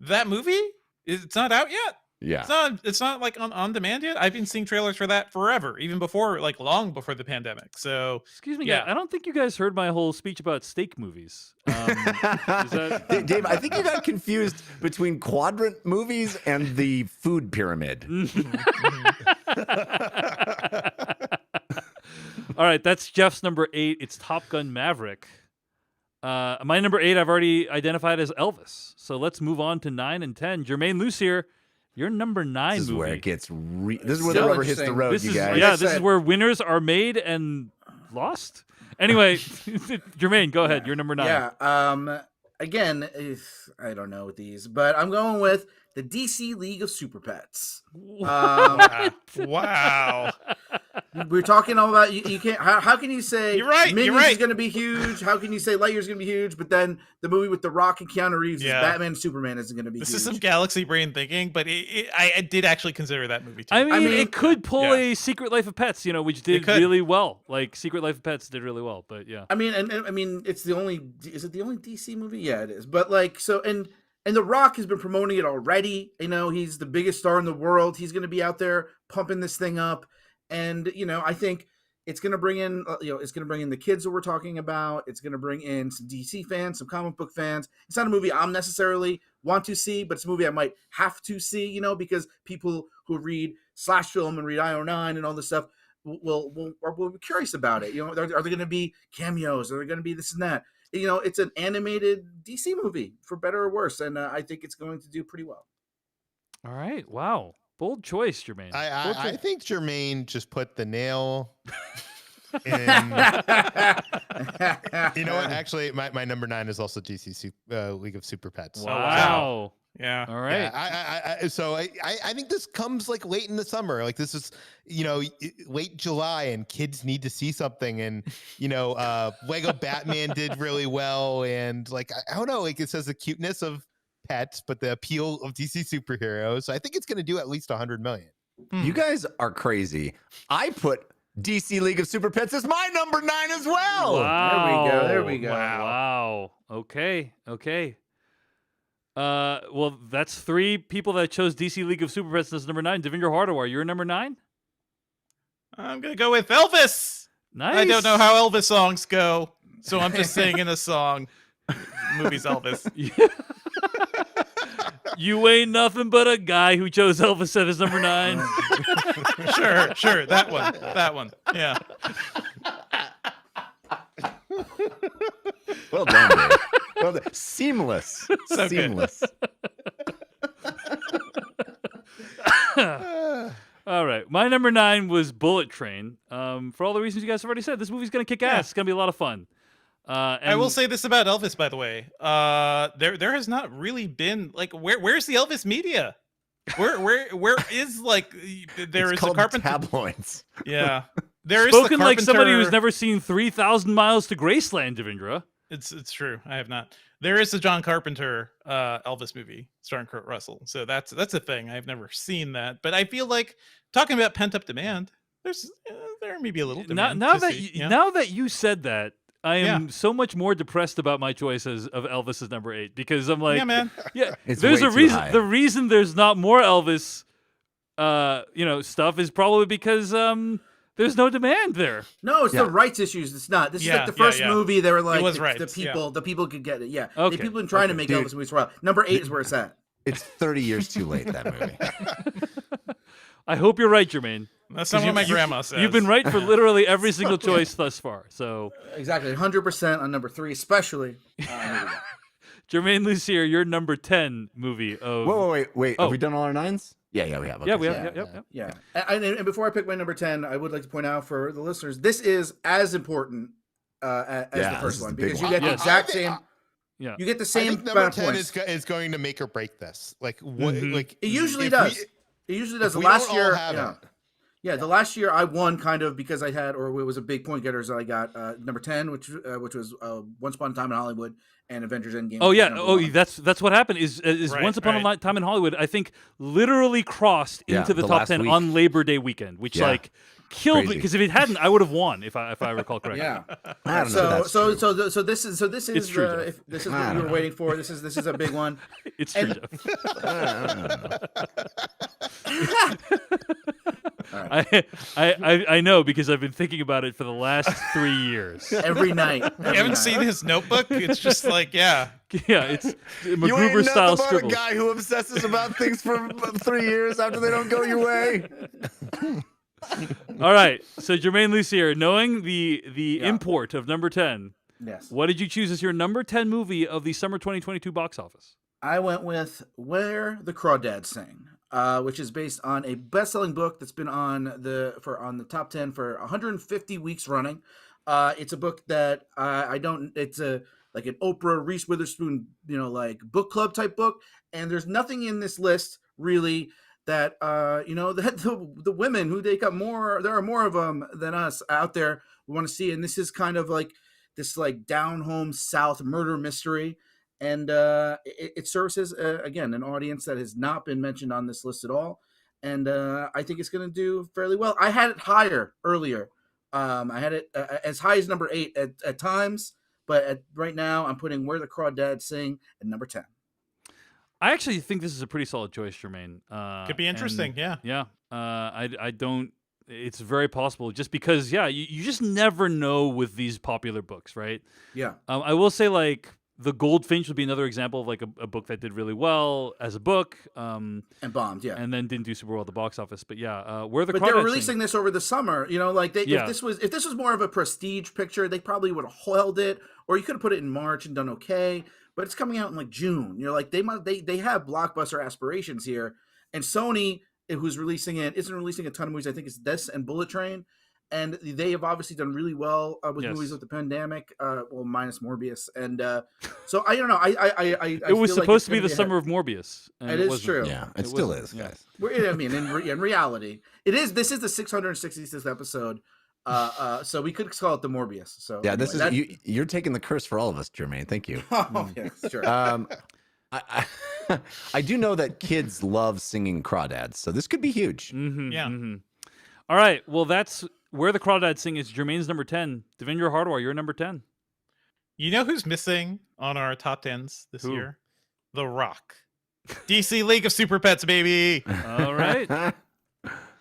D: that movie? It's not out yet?
E: Yeah.
D: It's not like on demand yet. I've been seeing trailers for that forever, even before, like long before the pandemic. So
A: excuse me, I don't think you guys heard my whole speech about steak movies.
E: Dave, I think you got confused between quadrant movies and the food pyramid.
A: All right, that's Jeff's number 8. It's Top Gun Maverick. My number 8 I've already identified as Elvis. So let's move on to 9 and 10. Jermaine Lucier, Your number 9
E: This is
A: movie.
E: where it gets. This is where
B: So
E: the rubber hits the
B: interesting.
E: road,
A: This
E: you
A: is
E: guys.
A: yeah.
B: I
A: This is
B: said-
A: where winners are made and lost. Anyway, Jermaine, go ahead. You're number 9.
B: Yeah. Again, I don't know these, but I'm going with the DC League of Super Pets.
D: Wow.
B: We're talking all about you can't. How can you say
D: You're right,
B: Minions
D: you're right.
B: is going to be huge? How can you say Lightyear's going to be huge? But then the movie with The Rock and Keanu Reeves, is
D: Yeah.
B: Batman and Superman, isn't going to be.
D: This
B: huge.
D: is some galaxy brain thinking, but I did actually consider that movie too.
A: I mean,
B: mean,
A: it could pull
D: yeah.
A: a Secret Life of Pets, which did
D: could.
A: really well. Like Secret Life of Pets did really well, but yeah.
B: I mean, and I mean, it's the only. Is it the only DC movie? Yeah, it is. But like, so and The Rock has been promoting it already. He's the biggest star in the world. He's going to be out there pumping this thing up, and I think it's going to bring in, it's going to bring in the kids that we're talking about. It's going to bring in some DC fans, some comic book fans. It's not a movie I'm necessarily want to see, but it's a movie I might have to see, because people who read Slash Film and read IO9 and all this stuff will be curious about it. Are there going to be cameos? Are there going to be this and that? It's an animated DC movie, for better or worse, and I think it's going to do pretty well.
A: All right. Wow. Bold choice, Jermaine. Bold
C: I
A: choice.
C: think Jermaine just put the nail in. You know what? Actually, my number 9 is also DC League of Super Pets.
A: Wow.
D: Yeah.
A: All right.
C: Yeah, so I think this comes like late in the summer. Like this is, late July, and kids need to see something. And Lego Batman did really well, and like I don't know, like it says the cuteness of pets, but the appeal of DC superheroes. So I think it's going to do at least 100 million.
E: You guys are crazy. I put DC League of Super Pets as my number 9 as well.
A: Wow.
B: There we go.
A: Wow. Okay. Well, that's 3 people that chose DC League of Super Pets as number 9. Devendra Hardawar, you're number 9?
D: I'm gonna go with Elvis.
A: Nice.
D: I don't know how Elvis songs go, so I'm just singing a song. Movie's Elvis.
A: You ain't nothing but a guy who chose Elvis as his number 9.
D: Sure. That one. Yeah.
E: Well done, Dave. Well done. Seamless.
D: So good.
E: Seamless.
A: All right. My number 9 was Bullet Train. For all the reasons you guys have already said, this movie's going to kick ass. It's going to be a lot of fun.
D: I will say this about Elvis, by the way. There has not really been like where's the Elvis media? Where is like there
E: It's
D: is a
E: called
D: Carpenter?
E: tabloids.
D: Yeah, there is
A: spoken
D: the
A: like somebody who's
D: Carpenter-
A: never seen 3,000 Miles to Graceland, Devendra.
D: It's true. I have not. There is a John Carpenter Elvis movie starring Kurt Russell, so that's a thing. I've never seen that, but I feel like talking about pent up demand. There may be a little demand.
A: Now
D: to
A: that
D: see,
A: now that you said that, I am
D: Yeah.
A: so much more depressed about my choices of Elvis as number 8 because I'm like,
D: yeah, man.
A: yeah,
E: It's
A: there's
E: way
A: a
E: too
A: reason.
E: high.
A: The reason there's not more Elvis, stuff is probably because there's no demand there.
B: No, it's
E: Yeah.
B: the rights issues. It's not. This is
D: Yeah,
B: like the first
D: yeah.
B: movie they were like
D: was
B: the
D: rights,
B: people could get it. Yeah,
A: Okay,
B: people have been trying to make
E: Dude.
B: Elvis movies for a while. Number 8 is where it's at.
E: It's 30 years too late, that movie.
A: I hope you're right, Jermaine.
D: That's not what my grandma says.
A: You've been right for literally every single choice thus far. So,
B: Exactly, 100% on number 3, especially.
A: Jermaine Lucier, your number 10 movie of.
E: Wait.
A: Oh.
E: Have we done all our 9s? Yeah, we have.
A: Yeah,
E: Okay.
A: we have. Yep.
B: Yeah, and before I pick my number 10, I would like to point out for the listeners, this is as important as
E: Yeah,
B: the
E: this
B: first
E: is
B: one
E: the big
B: because
E: one.
B: you get the
A: Yes.
B: exact same.
A: Yeah.
B: You get the
C: I
B: same
C: think number
B: amount of
C: 10
B: points.
C: is going to make or break this. Like what?
A: Mhm.
C: Like
B: It usually
C: if
B: does.
C: we-
B: It usually does.
C: if
B: The
C: we
B: last
C: don't all
B: year,
C: have
B: yeah.
C: it.
B: Yeah, the last year I won kind of because I had, or it was a big point getters. I got number 10, which was Once Upon a Time in Hollywood and Avengers Endgame.
A: Oh
B: which
A: yeah.
B: was number
A: Oh,
B: 1.
A: that's what happened. Is
D: Right,
A: Once Upon a
D: right.
A: Time in Hollywood? I think literally crossed
E: Yeah,
A: into the
E: the
A: top
E: last
A: 10
E: week.
A: on Labor Day weekend, which
E: Yeah.
A: like killed me
E: Crazy.
A: because if it hadn't, I would have won if I recall correctly.
B: Yeah.
E: I don't know.
B: So
E: if that's true.
B: so this is
A: It's true, Jeff.
B: if this is
E: I
B: what
E: don't
B: we were
E: know.
B: waiting for. This is a big one.
A: It's true.
B: And-
A: Jeff. I know because I've been thinking about it for the last 3 years.
B: Every night.
D: You haven't seen his notebook? It's just like, yeah.
A: Yeah, it's
E: You ain't
A: MacGruber style
E: nothing but a
A: scribbles.
E: guy who obsesses about things for 3 years after they don't go your way.
A: All right, so Jermaine Lucier, knowing the import of number 10,
B: Yes.
A: what did you choose as your number 10 movie of the summer 2022 box office?
B: I went with Where the Crawdads Sing. which is based on a best-selling book that's been on the top 10 for 150 weeks running. It's a book that it's like an Oprah, Reese Witherspoon, like book club type book, and there's nothing in this list really that that the women who take up more, there are more of them than us out there, we want to see. And this is kind of like this like down home South murder mystery. And it services, again, an audience that has not been mentioned on this list at all. And I think it's going to do fairly well. I had it higher earlier. I had it as high as number 8 at times. But right now, I'm putting Where the Crawdads Sing at number 10.
A: I actually think this is a pretty solid choice, Jermaine.
D: Could be interesting, yeah.
A: Yeah. I don't... It's very possible just because, you just never know with these popular books, right?
B: Yeah.
A: I will say, like... The Goldfinch would be another example of like a book that did really well as a book,
B: and bombed, yeah,
A: and then didn't do super well at the box office. But Where the Crawdads
B: they're releasing this over the summer. Like
A: Yeah.
B: if this was more of a prestige picture, they probably would have held it, or you could have put it in March and done okay. But it's coming out in like June. Like they have blockbuster aspirations here, and Sony, who's releasing it, isn't releasing a ton of movies. I think it's this and Bullet Train. And they have obviously done really well with movies with the pandemic, well, minus Morbius. And so I don't know. I
A: it was
B: feel like
A: supposed
B: it's
A: to be
B: gonna
A: the summer of Morbius. And
B: it is true.
E: Yeah, it still is, guys.
B: I mean, in reality, it is. This is the 666th episode, so we could call it the Morbius. So
E: yeah, this is you're taking the curse for all of us, Jermaine. Thank you.
B: Oh, yeah, sure.
E: I do know that kids love singing Crawdads, so this could be huge.
A: Mm-hmm,
D: Yeah.
A: Mm-hmm. All right. Well, that's Where the Crawdads Sing is Jermaine's number 10. Devendra Hardwar, you're number 10.
D: You know who's missing on our top 10s this
A: Who?
D: year? The Rock. DC League of Super Pets, baby.
A: All right.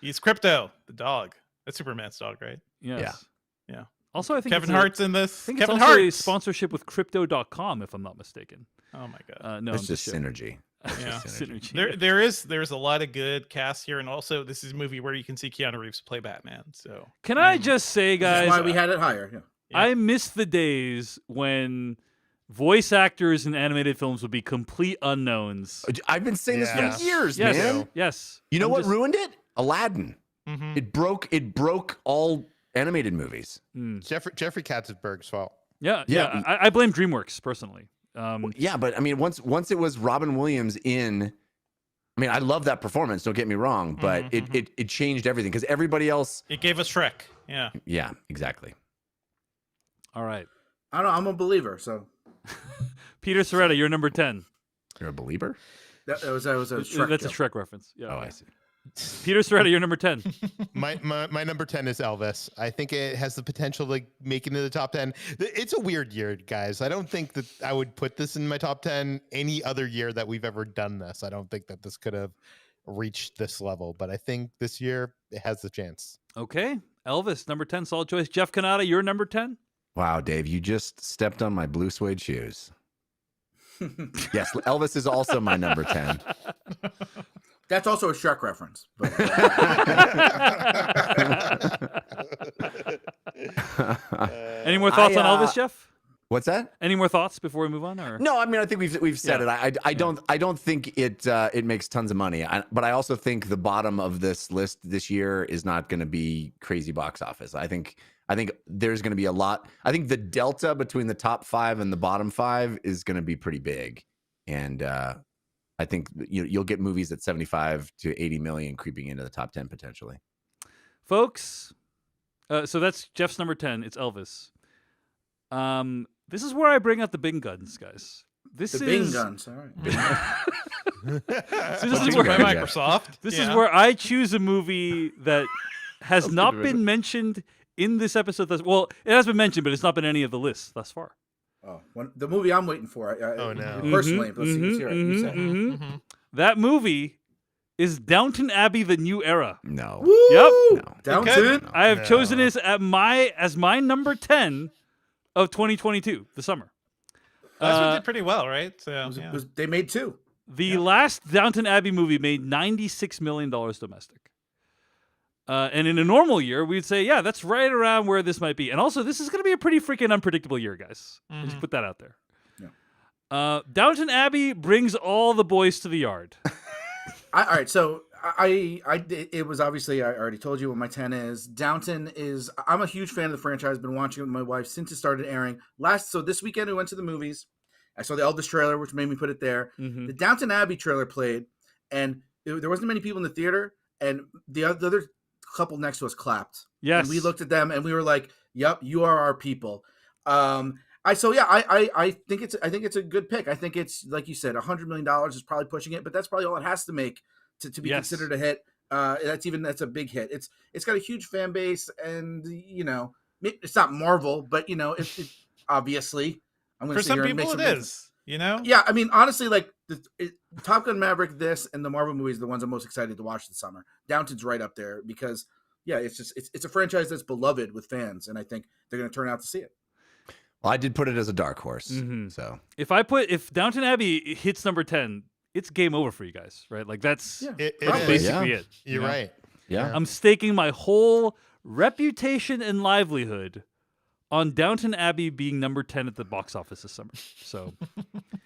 D: He's Crypto, the dog. That's Superman's dog, right?
A: Yes.
D: Yeah.
A: Also, I think
D: Kevin
A: it's
D: Hart's in this.
A: I think
D: Kevin
A: it's also a
D: Hart.
A: sponsorship with Crypto.com, if I'm not mistaken.
D: Oh my god.
A: No,
E: It's
A: I'm
E: just
A: kidding.
E: synergy.
D: Yeah.
A: Synergy.
D: There's a lot of good casts here, and also this is a movie where you can see Keanu Reeves play Batman. So
A: Can I just say,
B: That's
A: guys,
B: why we had it higher. Yeah.
A: I miss the days when voice actors in animated films would be complete unknowns.
E: I've been saying this
C: Yeah.
E: for years,
A: Yes,
E: man.
A: yes.
E: You know
A: I'm
E: what
A: just-
E: ruined it? Aladdin.
D: Mhm.
E: It broke all animated movies.
C: Jeffrey Katzenberg's fault.
A: Yeah,
E: Yeah.
A: yeah. I blame DreamWorks personally.
E: Yeah, but I mean, once it was Robin Williams in, I mean, I love that performance. Don't get me wrong, but it changed everything because everybody else.
D: it gave us Shrek. Yeah.
E: Yeah, exactly.
A: All right.
B: I don't know. I'm a believer. So
A: Peter Soretta, you're number 10.
E: You're a believer?
B: that was a Shrek
A: That's a
B: joke.
A: Shrek reference. Yeah.
E: Oh, I see.
A: Peter Soretta, you're number 10.
C: My number 10 is Elvis. I think it has the potential to make it into the top 10. It's a weird year, guys. I don't think that I would put this in my top 10 any other year that we've ever done this. I don't think that this could have reached this level, but I think this year it has the chance.
A: Okay. Elvis, number 10, solid choice. Jeff Kanata, you're number 10.
E: Wow, Dave, you just stepped on my blue suede shoes. Yes, Elvis is also my number 10.
B: That's also a Shrek reference. But,
A: Any more thoughts on Elvis, Jeff?
E: What's that?
A: Any more thoughts before we move on? Or
E: No, I mean I think we've said
A: Yeah.
E: it. I don't think it makes tons of money. But I also think the bottom of this list this year is not going to be crazy box office. I think there's going to be a lot. I think the delta between the top 5 and the bottom 5 is going to be pretty big, and I think you'll get movies at 75 to 80 million creeping into the top 10 potentially.
A: folks? So that's Jeff's number 10. It's Elvis. This is where I bring out the big guns, guys. This
B: the
A: is
B: Bing guns. All right.
A: So this is
D: By
A: where
D: Microsoft.
A: This
D: Yeah.
A: is where I choose a movie that has
E: That's
A: not
E: good,
A: been mentioned in this episode. Well, it has been mentioned, but it's not been any of the lists thus far.
B: Oh, the movie I'm waiting for.
C: Oh, no.
B: Personally, let's hear it. You say.
D: Mhm.
A: That movie is Downton Abbey: The New Era.
E: No.
B: Woo!
A: Yep.
E: No.
B: Downton.
A: I have
C: No.
A: chosen it as my number 10 of 2022, the summer.
D: Last one did pretty well, right? So yeah.
B: They made 2.
A: The last Downton Abbey movie made $96 million domestic. And in a normal year, we'd say, yeah, that's right around where this might be. And also, this is going to be a pretty freaking unpredictable year, guys. Just put that out there.
B: Yeah.
A: Downton Abbey brings all the boys to the yard.
B: All right, so it was obviously, I already told you what my 10 is. Downton is, I'm a huge fan of the franchise. Been watching it with my wife since it started airing. So this weekend we went to the movies. I saw the Elvis trailer, which made me put it there.
A: Mm-hmm.
B: The Downton Abbey trailer played, and there wasn't many people in the theater, and the other couple next to us clapped.
A: Yes.
B: And we looked at them and we were like, "Yep, you are our people." I think it's a good pick. I think it's, like you said, $100 million is probably pushing it, but that's probably all it has to make to be considered a hit. That's a big hit. It's got a huge fan base, and it's not Marvel, but it obviously, I'm going to
D: For some people it is.
B: Yeah, I mean, honestly, like Top Gun Maverick, this, and the Marvel movies are the ones I'm most excited to watch this summer. Downton's right up there because, yeah, it's a franchise that's beloved with fans, and I think they're going to turn out to see it.
E: Well, I did put it as a dark horse.
A: Mm-hmm.
E: So
A: if Downton Abbey hits number 10, it's game over for you guys, right? Like that's basically it.
C: You're right.
E: Yeah.
A: I'm staking my whole reputation and livelihood on Downton Abbey being number 10 at the box office this summer. So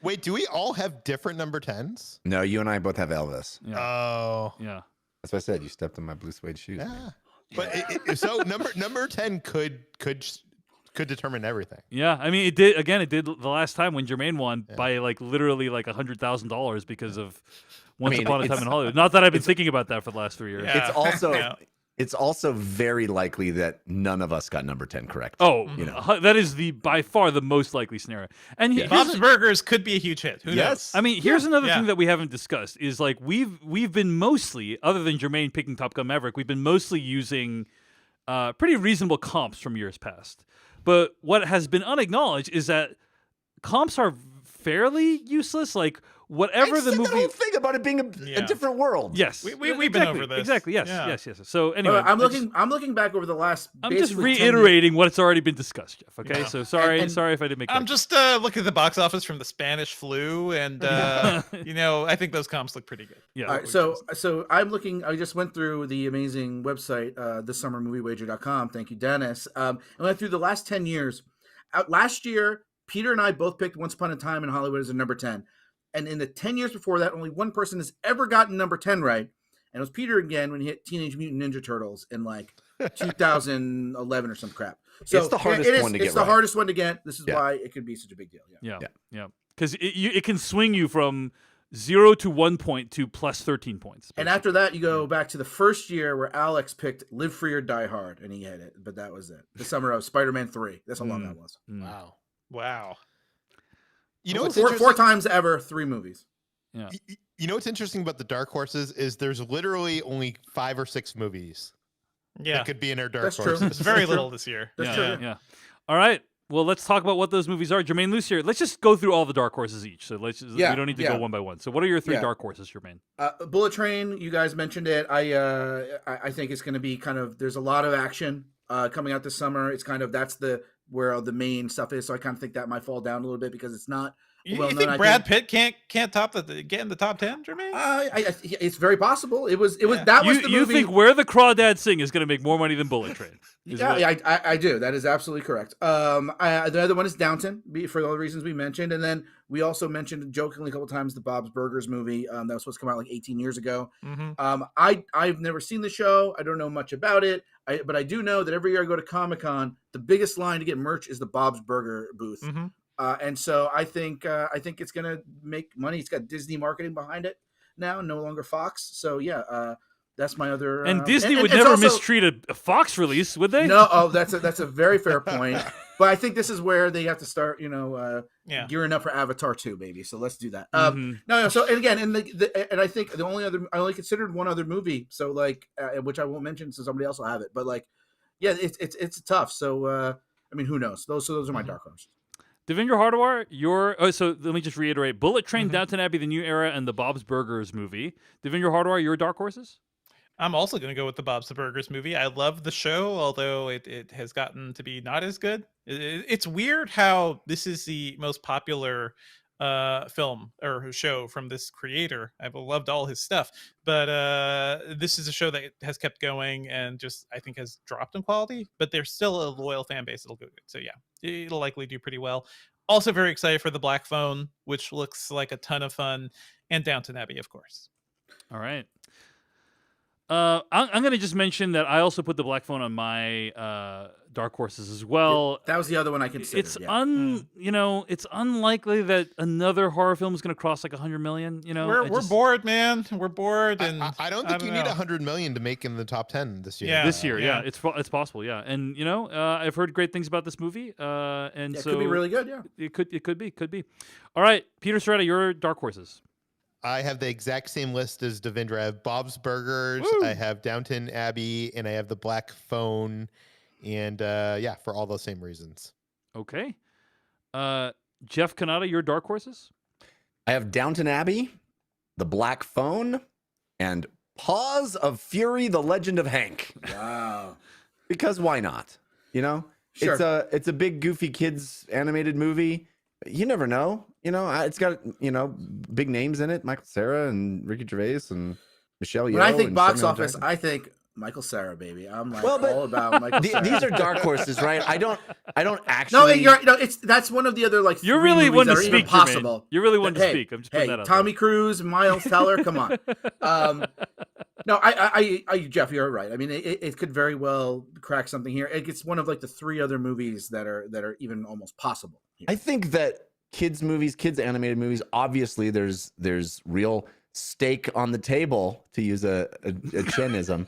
C: Wait, do we all have different number 10s?
E: No, you and I both have Elvis.
A: yeah.
C: Oh.
A: Yeah.
E: That's what I said. You stepped on my blue suede shoes.
C: Yeah.
E: Man.
C: But so number 10 could determine everything.
A: Yeah, I mean, it did the last time when Jermaine won by like literally like $100,000 because of Once Upon a Time in Hollywood. Not that I've been thinking about that for the last 3 years.
D: Yeah.
E: It's also very likely that none of us got number 10 correct.
A: Oh, that is by far the most likely scenario. And
D: Bob's Burgers could be a huge hit. Who knows?
A: I mean, here's another thing that we haven't discussed is like we've been mostly, other than Jermaine picking Top Gun Maverick, we've been mostly using pretty reasonable comps from years past. But what has been unacknowledged is that comps are fairly useless. Like whatever the movie,
E: the whole thing about it being a different world.
A: Yes,
D: we've been over this.
A: Exactly. Yes.
D: Yeah.
A: Yes. So anyway,
B: I'm looking back over the last.
A: I'm just reiterating what's already been discussed, Jeff. Okay,
B: Yeah.
A: so sorry if I didn't make.
D: I'm just looking at the box office from the Spanish flu, and I think those comps look pretty good.
A: Yeah.
B: All right, so I'm looking. I just went through the amazing website, thissummermoviewager.com. Thank you, Dennis. I went through the last 10 years. Last year, Peter and I both picked Once Upon a Time in Hollywood as a number 10. And in the 10 years before that, only one person has ever gotten number 10 right. And it was Peter again when he hit Teenage Mutant Ninja Turtles in like 2011 or some crap. So
E: it's the hardest one to get.
B: It's the hardest one to get. This is why it could be such a big deal.
A: Yeah. Because it can swing you from 0 to 1 point to plus 13 points.
B: And after that, you go back to the first year where Alex picked Live Free or Die Hard, and he hit it. But that was it. The summer of Spider-Man 3. That's how long that was.
D: Wow.
C: You know,
B: four times ever, 3 movies.
A: Yeah.
C: You know what's interesting about the dark horses is there's literally only 5 or 6 movies.
D: Yeah,
C: that could be in our dark
B: That's
C: horses.
B: true.
D: It's very little this year.
B: That's true.
A: Yeah. All right. Well, let's talk about what those movies are. Jermaine, Lucier, let's just go through all the dark horses each. So we don't need to go one by one. So what are your 3 dark horses, Jermaine?
B: Bullet Train, you guys mentioned it. I think it's going to be kind of, there's a lot of action coming out this summer. It's kind of, that's where the main stuff is. So I kind of think that might fall down a little bit because it's not.
D: You think Brad Pitt can't get in the top 10, Jermaine?
B: It's very possible. It was the movie.
A: You think Where the Crawdads Sing is going to make more money than Bullet Train?
B: I do. That is absolutely correct. The other one is Downton, for all the reasons we mentioned, and then we also mentioned jokingly a couple times the Bob's Burgers movie that was supposed to come out like 18 years ago.
D: Mm-hmm.
B: I've never seen the show. I don't know much about it, but I do know that every year I go to Comic-Con, the biggest line to get merch is the Bob's Burger booth.
D: Mm-hmm.
B: And so I think it's gonna make money. It's got Disney marketing behind it now, no longer Fox. So that's my other.
A: And Disney would never mistreat a Fox release, would they?
B: No, that's a very fair point. But I think this is where they have to start, gearing up for Avatar 2, baby. So let's do that. No. So and again, and I think I only considered one other movie. So which I won't mention, so somebody else will have it. But it's tough. So I mean, who knows? Those are my dark horses.
A: Devendra Hardawar, so let me just reiterate: Bullet Train, Downton Abbey, The New Era, and the Bob's Burgers movie. Devendra Hardawar, your dark horses?
D: I'm also going to go with the Bob's Burgers movie. I love the show, although it has gotten to be not as good. It's weird how this is the most popular film or show from this creator. I've loved all his stuff, but this is a show that has kept going and just I think has dropped in quality, but there's still a loyal fan base that'll go good. So it'll likely do pretty well. Also very excited for The Black Phone, which looks like a ton of fun, and Downton Abbey, of course.
A: All right. I'm going to just mention that I also put the Black Phone on my dark horses as well.
B: That was the other one I considered.
A: It's it's unlikely that another horror film is going to cross like 100 million.
D: We're bored, man. We're bored, and
C: I don't think you need 100 million to make in the top 10 this year.
D: Yeah.
A: This year, it's possible, yeah. And I've heard great things about this movie, and so
B: it could be really good. Yeah,
A: it could be. All right, Peter Serrata, your dark horses.
C: I have the exact same list as Devendra. I have Bob's Burgers,
A: Woo!
C: I have Downton Abbey, and I have the Black Phone. And for all those same reasons.
A: Okay. Jeff Kanata, your dark horses?
E: I have Downton Abbey, The Black Phone, and Paws of Fury, The Legend of Hank.
B: wow.
E: Because why not?
B: Sure.
E: It's a big goofy kids animated movie. You never know. It's got big names in it: Michael Cera and Ricky Gervais and Michelle Yeoh.
B: When I think
E: and
B: box
E: Samuel
B: office,
E: Jackson.
B: I think Michael Cera, baby. I'm like
E: Well, but
B: all about Michael Cera.
E: These are dark horses, right? I don't actually.
B: That's one of the other like.
A: You're
B: three
A: really
B: movies
A: one
B: that
A: to
B: are even
A: speak, Jermaine.
B: possible.
A: You're really one to
B: Hey,
A: speak. I'm just putting that out
B: Tommy
A: there.
B: Cruise, Miles Teller, come on. No, I Jeff, you're right. I mean, it could very well crack something here. It's one of like the three other movies that are even almost possible here.
E: I think that kids animated movies, obviously there's real stake on the table, to use a Chenism,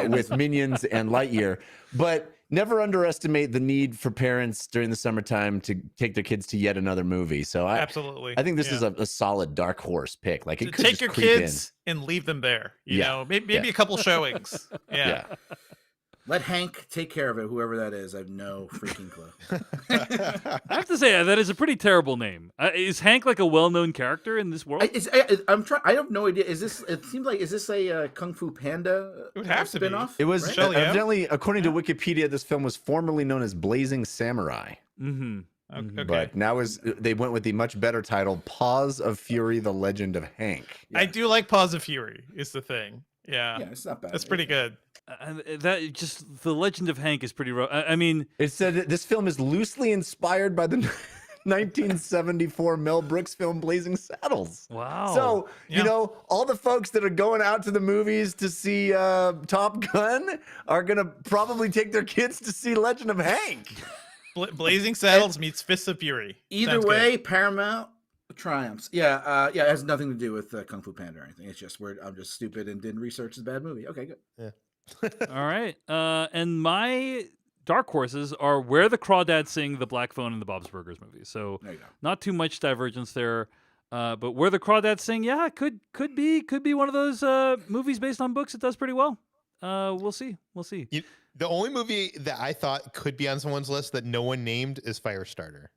E: with Minions and Lightyear, but never underestimate the need for parents during the summertime to take their kids to yet another movie. So
D: absolutely.
E: I think this is a solid dark horse pick. Like, it could
D: take
E: just
D: your
E: creep
D: kids and leave them there. Maybe
E: Yeah.
D: a couple showings. Yeah.
B: Let Hank take care of it, whoever that is. I have no freaking clue.
A: I have to say, that is a pretty terrible name. Is Hank like a well-known character in this world?
B: I'm trying. I have no idea. Is this a Kung Fu Panda
D: It would have to be.
B: spinoff?
E: It was
B: right?
D: Shelley, yeah.
E: evidently, according to Wikipedia, this film was formerly known as Blazing Samurai.
A: Mm-hmm.
D: Okay.
E: But now they went with the much better title, Paws of Fury, The Legend of Hank.
D: I do like Paws of Fury is the thing. Yeah.
B: Yeah, it's not bad.
D: That's pretty good.
A: That just the Legend of Hank is pretty rough. I mean,
E: It said that this film is loosely inspired by the 1974 Mel Brooks film Blazing Saddles.
A: wow.
E: So,
D: Yeah.
E: all the folks that are going out to the movies to see Top Gun are going to probably take their kids to see Legend of Hank.
D: Blazing Saddles meets Fists of Fury.
B: Either
D: Sounds
B: way, Paramount triumphs. Yeah, it has nothing to do with Kung Fu Panda or anything. It's just I'm just stupid and didn't research the bad movie. Okay, good.
A: All right. And my dark horses are Where the Crawdads Sing, The Black Phone, and the Bob's Burgers movie. So
B: There you go.
A: not too much divergence there. But Where the Crawdads Sing, yeah, could be one of those movies based on books. It does pretty well. We'll see.
C: The only movie that I thought could be on someone's list that no one named is Firestarter.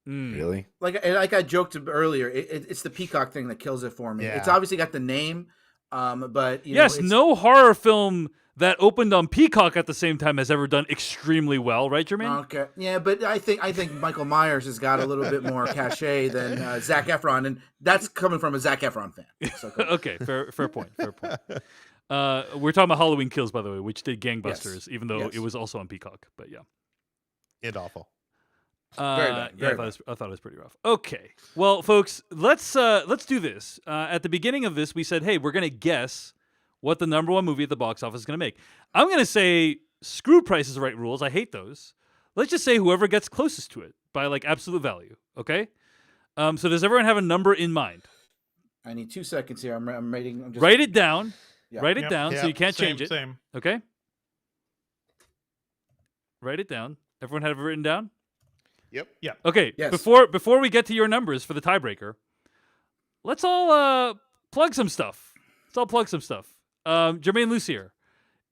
E: Really?
B: Like I joked earlier, it's the Peacock thing that kills it for me.
C: Yeah.
B: It's obviously got the name, but
A: Yes,
B: it's,
A: no horror film that opened on Peacock at the same time has ever done extremely well, right, Jermaine?
B: Okay, yeah, but I think Michael Myers has got a little bit more cachet than Zac Efron, and that's coming from a Zac Efron fan. So come on.
A: Okay, fair point. We're talking about Halloween Kills, by the way, which did gangbusters, even though
B: Yes.
A: it was also on Peacock. But yeah,
C: It awful.
B: Very bad, very
A: I thought it was pretty rough. Okay, well, folks, let's do this. At the beginning of this, we said, hey, we're gonna guess what the number one movie at the box office is gonna make. I'm gonna say, screw Price is Right rules. I hate those. Let's just say whoever gets closest to it by like absolute value. Okay. So does everyone have a number in mind?
B: I need 2 seconds here. I'm writing. I'm just,
A: Write it down.
B: Yeah.
A: Write it
D: Yep.
A: down so you can't change it.
D: Same.
A: Okay. Write it down. Everyone have it written down?
C: Yep.
D: Yeah.
A: Okay.
B: Yes.
A: Before we get to your numbers for the tiebreaker, let's all plug some stuff. Jermaine Lucier,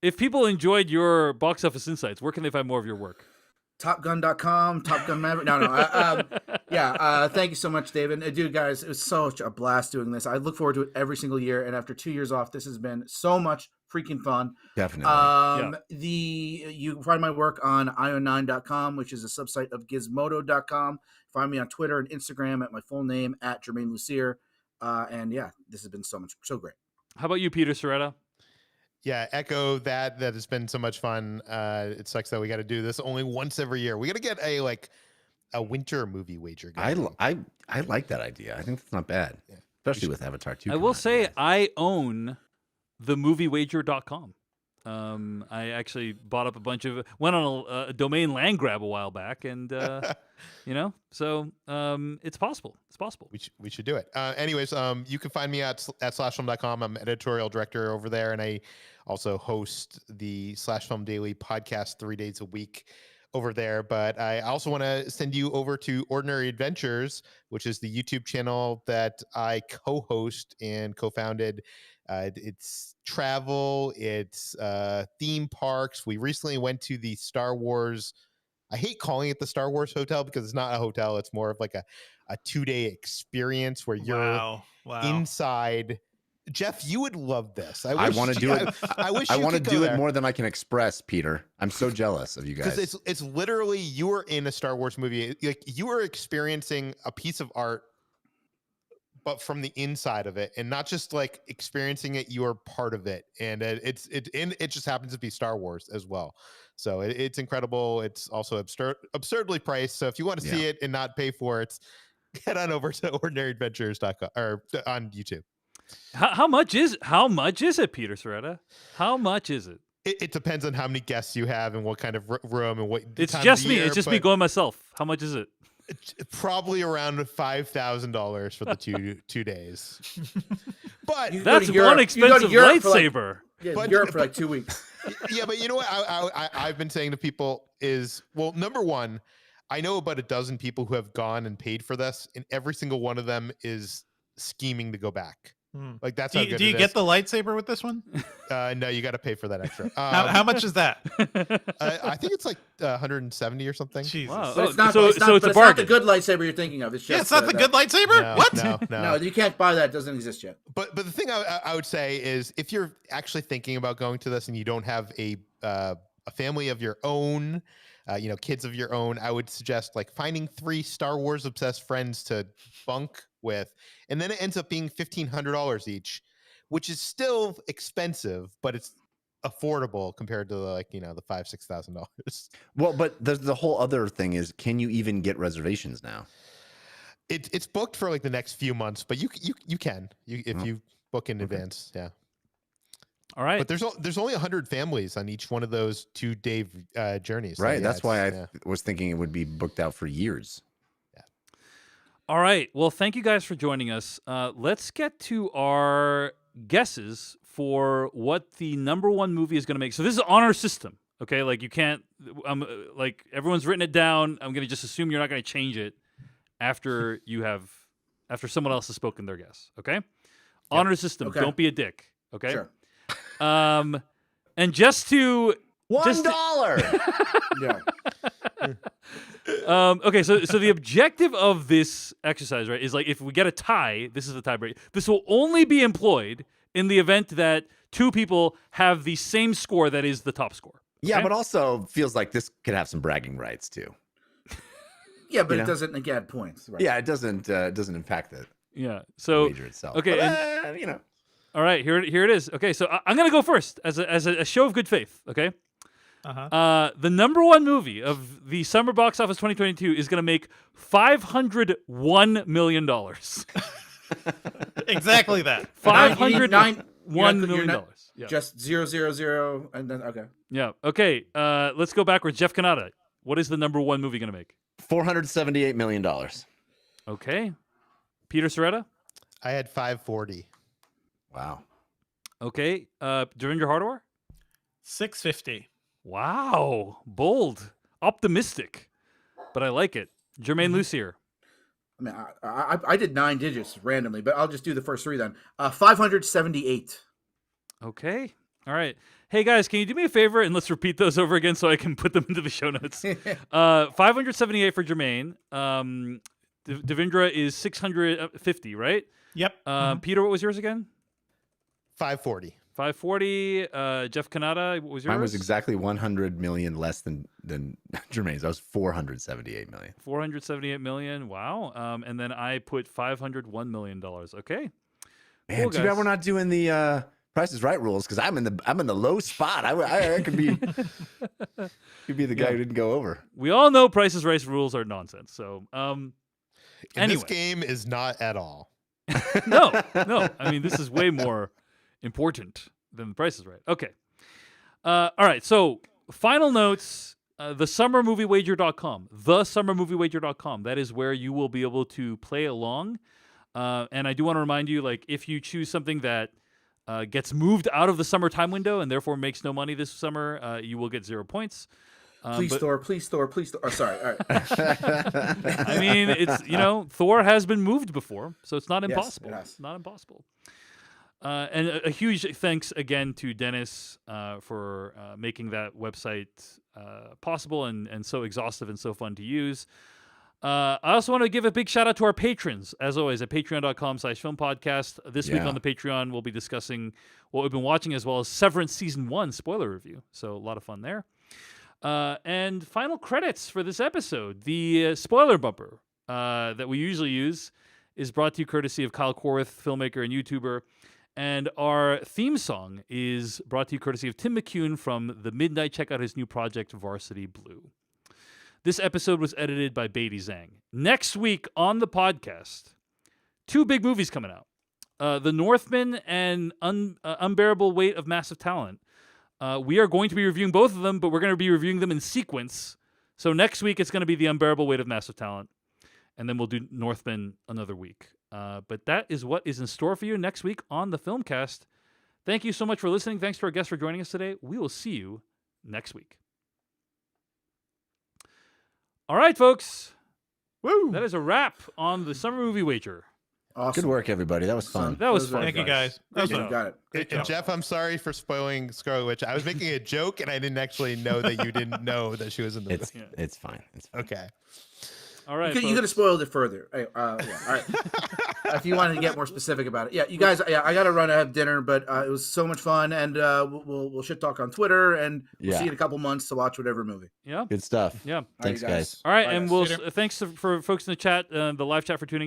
A: if people enjoyed your box office insights, where can they find more of your work?
B: TopGun.com, Top Gun Maverick. No. Thank you so much, David. Dude, guys, it was such a blast doing this. I look forward to it every single year. And after 2 years off, this has been so much freaking fun.
E: Definitely.
B: You can find my work on io9.com, which is a subsite of gizmodo.com. Find me on Twitter and Instagram at my full name at Jermaine Lucier. And yeah, this has been so great.
A: How about you, Peter Serrata?
C: Yeah, echo that. That has been so much fun. It sucks that we got to do this only once every year. We got to get a winter movie wager going.
E: I like that idea. I think that's not bad. especially with Avatar 2.
A: I will say I own themoviewager.com. I actually bought up went on a domain land grab a while back, and so it's possible. It's possible.
C: We should do it. Anyways, you can find me at slashfilm.com. I'm editorial director over there, and I also host the Slash Film Daily podcast 3 days a week over there. But I also want to send you over to Ordinary Adventures, which is the YouTube channel that I co-host and co-founded. It's travel, it's theme parks. We recently went to the Star Wars. I hate calling it the Star Wars Hotel because it's not a hotel. It's more of like a 2-day experience where you're inside. Jeff, you would love this.
E: I want to do it.
C: I wish
E: I
C: you
E: want to
C: could
E: do
C: go
E: it
C: there.
E: more than I can express, Peter. I'm so jealous of you guys.
C: Because it's literally you are in a Star Wars movie. Like you are experiencing a piece of art, but from the inside of it, and not just like experiencing it. You are part of it, and it just happens to be Star Wars as well. So it's incredible. It's also absurdly priced. So if you want to see it and not pay for it, head on over to ordinaryadventures.com or on YouTube.
A: How much is it, Peter Soretta? How much is it?
C: It depends on how many guests you have and what kind of room and what.
A: It's
C: time
A: just
C: of
A: me.
C: year,
A: It's just me going myself. How much is it?
C: Probably around $5,000 for the two days. But
A: that's one expensive lightsaber.
B: Europe for like 2 weeks.
C: Yeah, but you know what I've been saying to people is, well, number one, I know about a dozen people who have gone and paid for this, and every single one of them is scheming to go back. Like that's how good
D: do you get the lightsaber with this one?
C: No, you got to pay for that extra.
D: How much is that?
C: I think it's like 170 or something.
D: Jesus.
A: Wow.
B: But it's not,
A: so
B: it's not
A: a
B: the
A: bargain.
B: good lightsaber you're thinking of. It's just
D: It's not the good lightsaber.
C: No,
D: What?
C: No,
B: you can't buy that. It doesn't exist yet.
C: But the thing I would say is, if you're actually thinking about going to this and you don't have a family of your own, kids of your own, I would suggest like finding 3 Star Wars obsessed friends to bunk with, and then it ends up being $1,500 each, which is still expensive, but it's affordable compared to the $5,000-$6,000.
E: Well, but the whole other thing is, can you even get reservations now?
C: It's booked for like the next few months, but you can if you book in advance. Yeah.
A: All right.
C: But there's only 100 families on each one of those 2-day journeys. So
E: Right.
C: yeah,
E: That's why I was thinking it would be booked out for years.
C: Yeah.
A: All right. Well, thank you guys for joining us. Let's get to our guesses for what the number 1 movie is going to make. So this is on our system. Okay. Like you can't, like everyone's written it down. I'm going to just assume you're not going to change it after someone else has spoken their guess. Okay. On our system.
B: Okay.
A: Don't be a dick. Okay.
B: Sure.
A: And just to
E: $1.
B: Yeah.
A: Okay, so the objective of this exercise, right, is like if we get a tie, this is the tiebreak. This will only be employed in the event that 2 people have the same score that is the top score.
E: Yeah,
A: Okay?
E: but also feels like this could have some bragging rights too.
B: Yeah, but
E: You
B: it
E: know?
B: doesn't add points. Right?
E: Yeah, it doesn't impact the
A: Yeah. So
E: wager itself.
A: okay,
E: But,
A: all right, here it is. Okay, so I'm gonna go first as a show of good faith. Okay. The number 1 movie of the summer box office 2022 is gonna make $501 million.
D: Exactly that.
A: $501 million. Yeah.
B: Just 000 and then okay.
A: Yeah. Okay. Let's go backwards. Jeff Kanata, what is the number 1 movie gonna make?
E: $478 million.
A: Okay. Peter Soretta?
C: I had 540.
E: Wow.
A: Okay. Devendra Hardawar?
D: 650.
A: Wow. Bold. Optimistic. But I like it. Jermaine Lucier.
B: I mean, I did 9 digits randomly, but I'll just do the first 3 then. 578.
A: Okay. All right. Hey, guys, can you do me a favor and let's repeat those over again so I can put them into the show notes? 578 for Jermaine. Devendra is 650, right?
D: Yep.
A: Peter, what was yours again?
C: 540.
A: 540. Jeff Kanata, what was yours?
E: Mine was exactly 100 million less than Jermaine's. That was 478 million.
A: 478 million. Wow. And then I put $501 million. Okay.
E: Man,
A: Cool,
E: too bad
A: guys.
E: we're not doing the Price is Right rules because I'm in the low spot. I could be the guy who didn't go over.
A: We all know Price is Right rules are nonsense. So,
C: And
A: anyway.
C: this game is not at all.
A: No. I mean, this is way more important than The Price is Right. Okay. All right. So, final notes. TheSummerMovieWager.com. TheSummerMovieWager.com. That is where you will be able to play along. And I do want to remind you, like, if you choose something that gets moved out of the summer time window and therefore makes no money this summer, you will get 0 points.
B: Please, Thor. Oh, sorry. All right.
A: I mean, it's, Thor has been moved before, so it's not impossible.
B: Yes, it has.
A: Not impossible. And a huge thanks again to Dennis for making that website possible and so exhaustive and so fun to use. I also want to give a big shout out to our patrons, as always, at patreon.com/filmpodcast. This week on the Patreon, we'll be discussing what we've been watching, as well as Severance Season 1 spoiler review. So a lot of fun there. And final credits for this episode. The spoiler bumper that we usually use is brought to you courtesy of Kyle Corwith, filmmaker and YouTuber. And our theme song is brought to you courtesy of Tim McCune from The Midnight. Check out his new project, Varsity Blue. This episode was edited by Beatty Zhang. Next week on the podcast, 2 big movies coming out. The Northman and Unbearable Weight of Massive Talent. We are going to be reviewing both of them, but we're going to be reviewing them in sequence. So next week, it's going to be The Unbearable Weight of Massive Talent. And then we'll do Northman another week. But that is what is in store for you next week on the Filmcast. Thank you so much for listening. Thanks to our guests for joining us today. We will see you next week. All right, folks.
D: Woo!
A: That is a wrap on the Summer Movie Wager.
B: Awesome.
E: Good work, everybody. That was fun.
A: That was fun.
D: Thank you, guys.
B: Thank you. Got it.
C: And Jeff, I'm sorry for spoiling Scarlet Witch. I was making a joke, and I didn't actually know that you didn't know that she was in the movie.
E: It's fine. It's fine.
C: Okay.
A: All right.
B: You could have spoiled it further. Yeah, all right. If you wanted to get more specific about it. Yeah, you guys, I got to run. I have dinner, but it was so much fun. And we'll shit talk on Twitter, and we'll see you in a couple months to watch whatever movie.
A: Yeah.
E: Good stuff.
A: Yeah.
E: Thanks, guys.
A: All right.
B: Bye,
A: and
B: guys.
A: thanks for folks in the chat, the live chat for tuning in.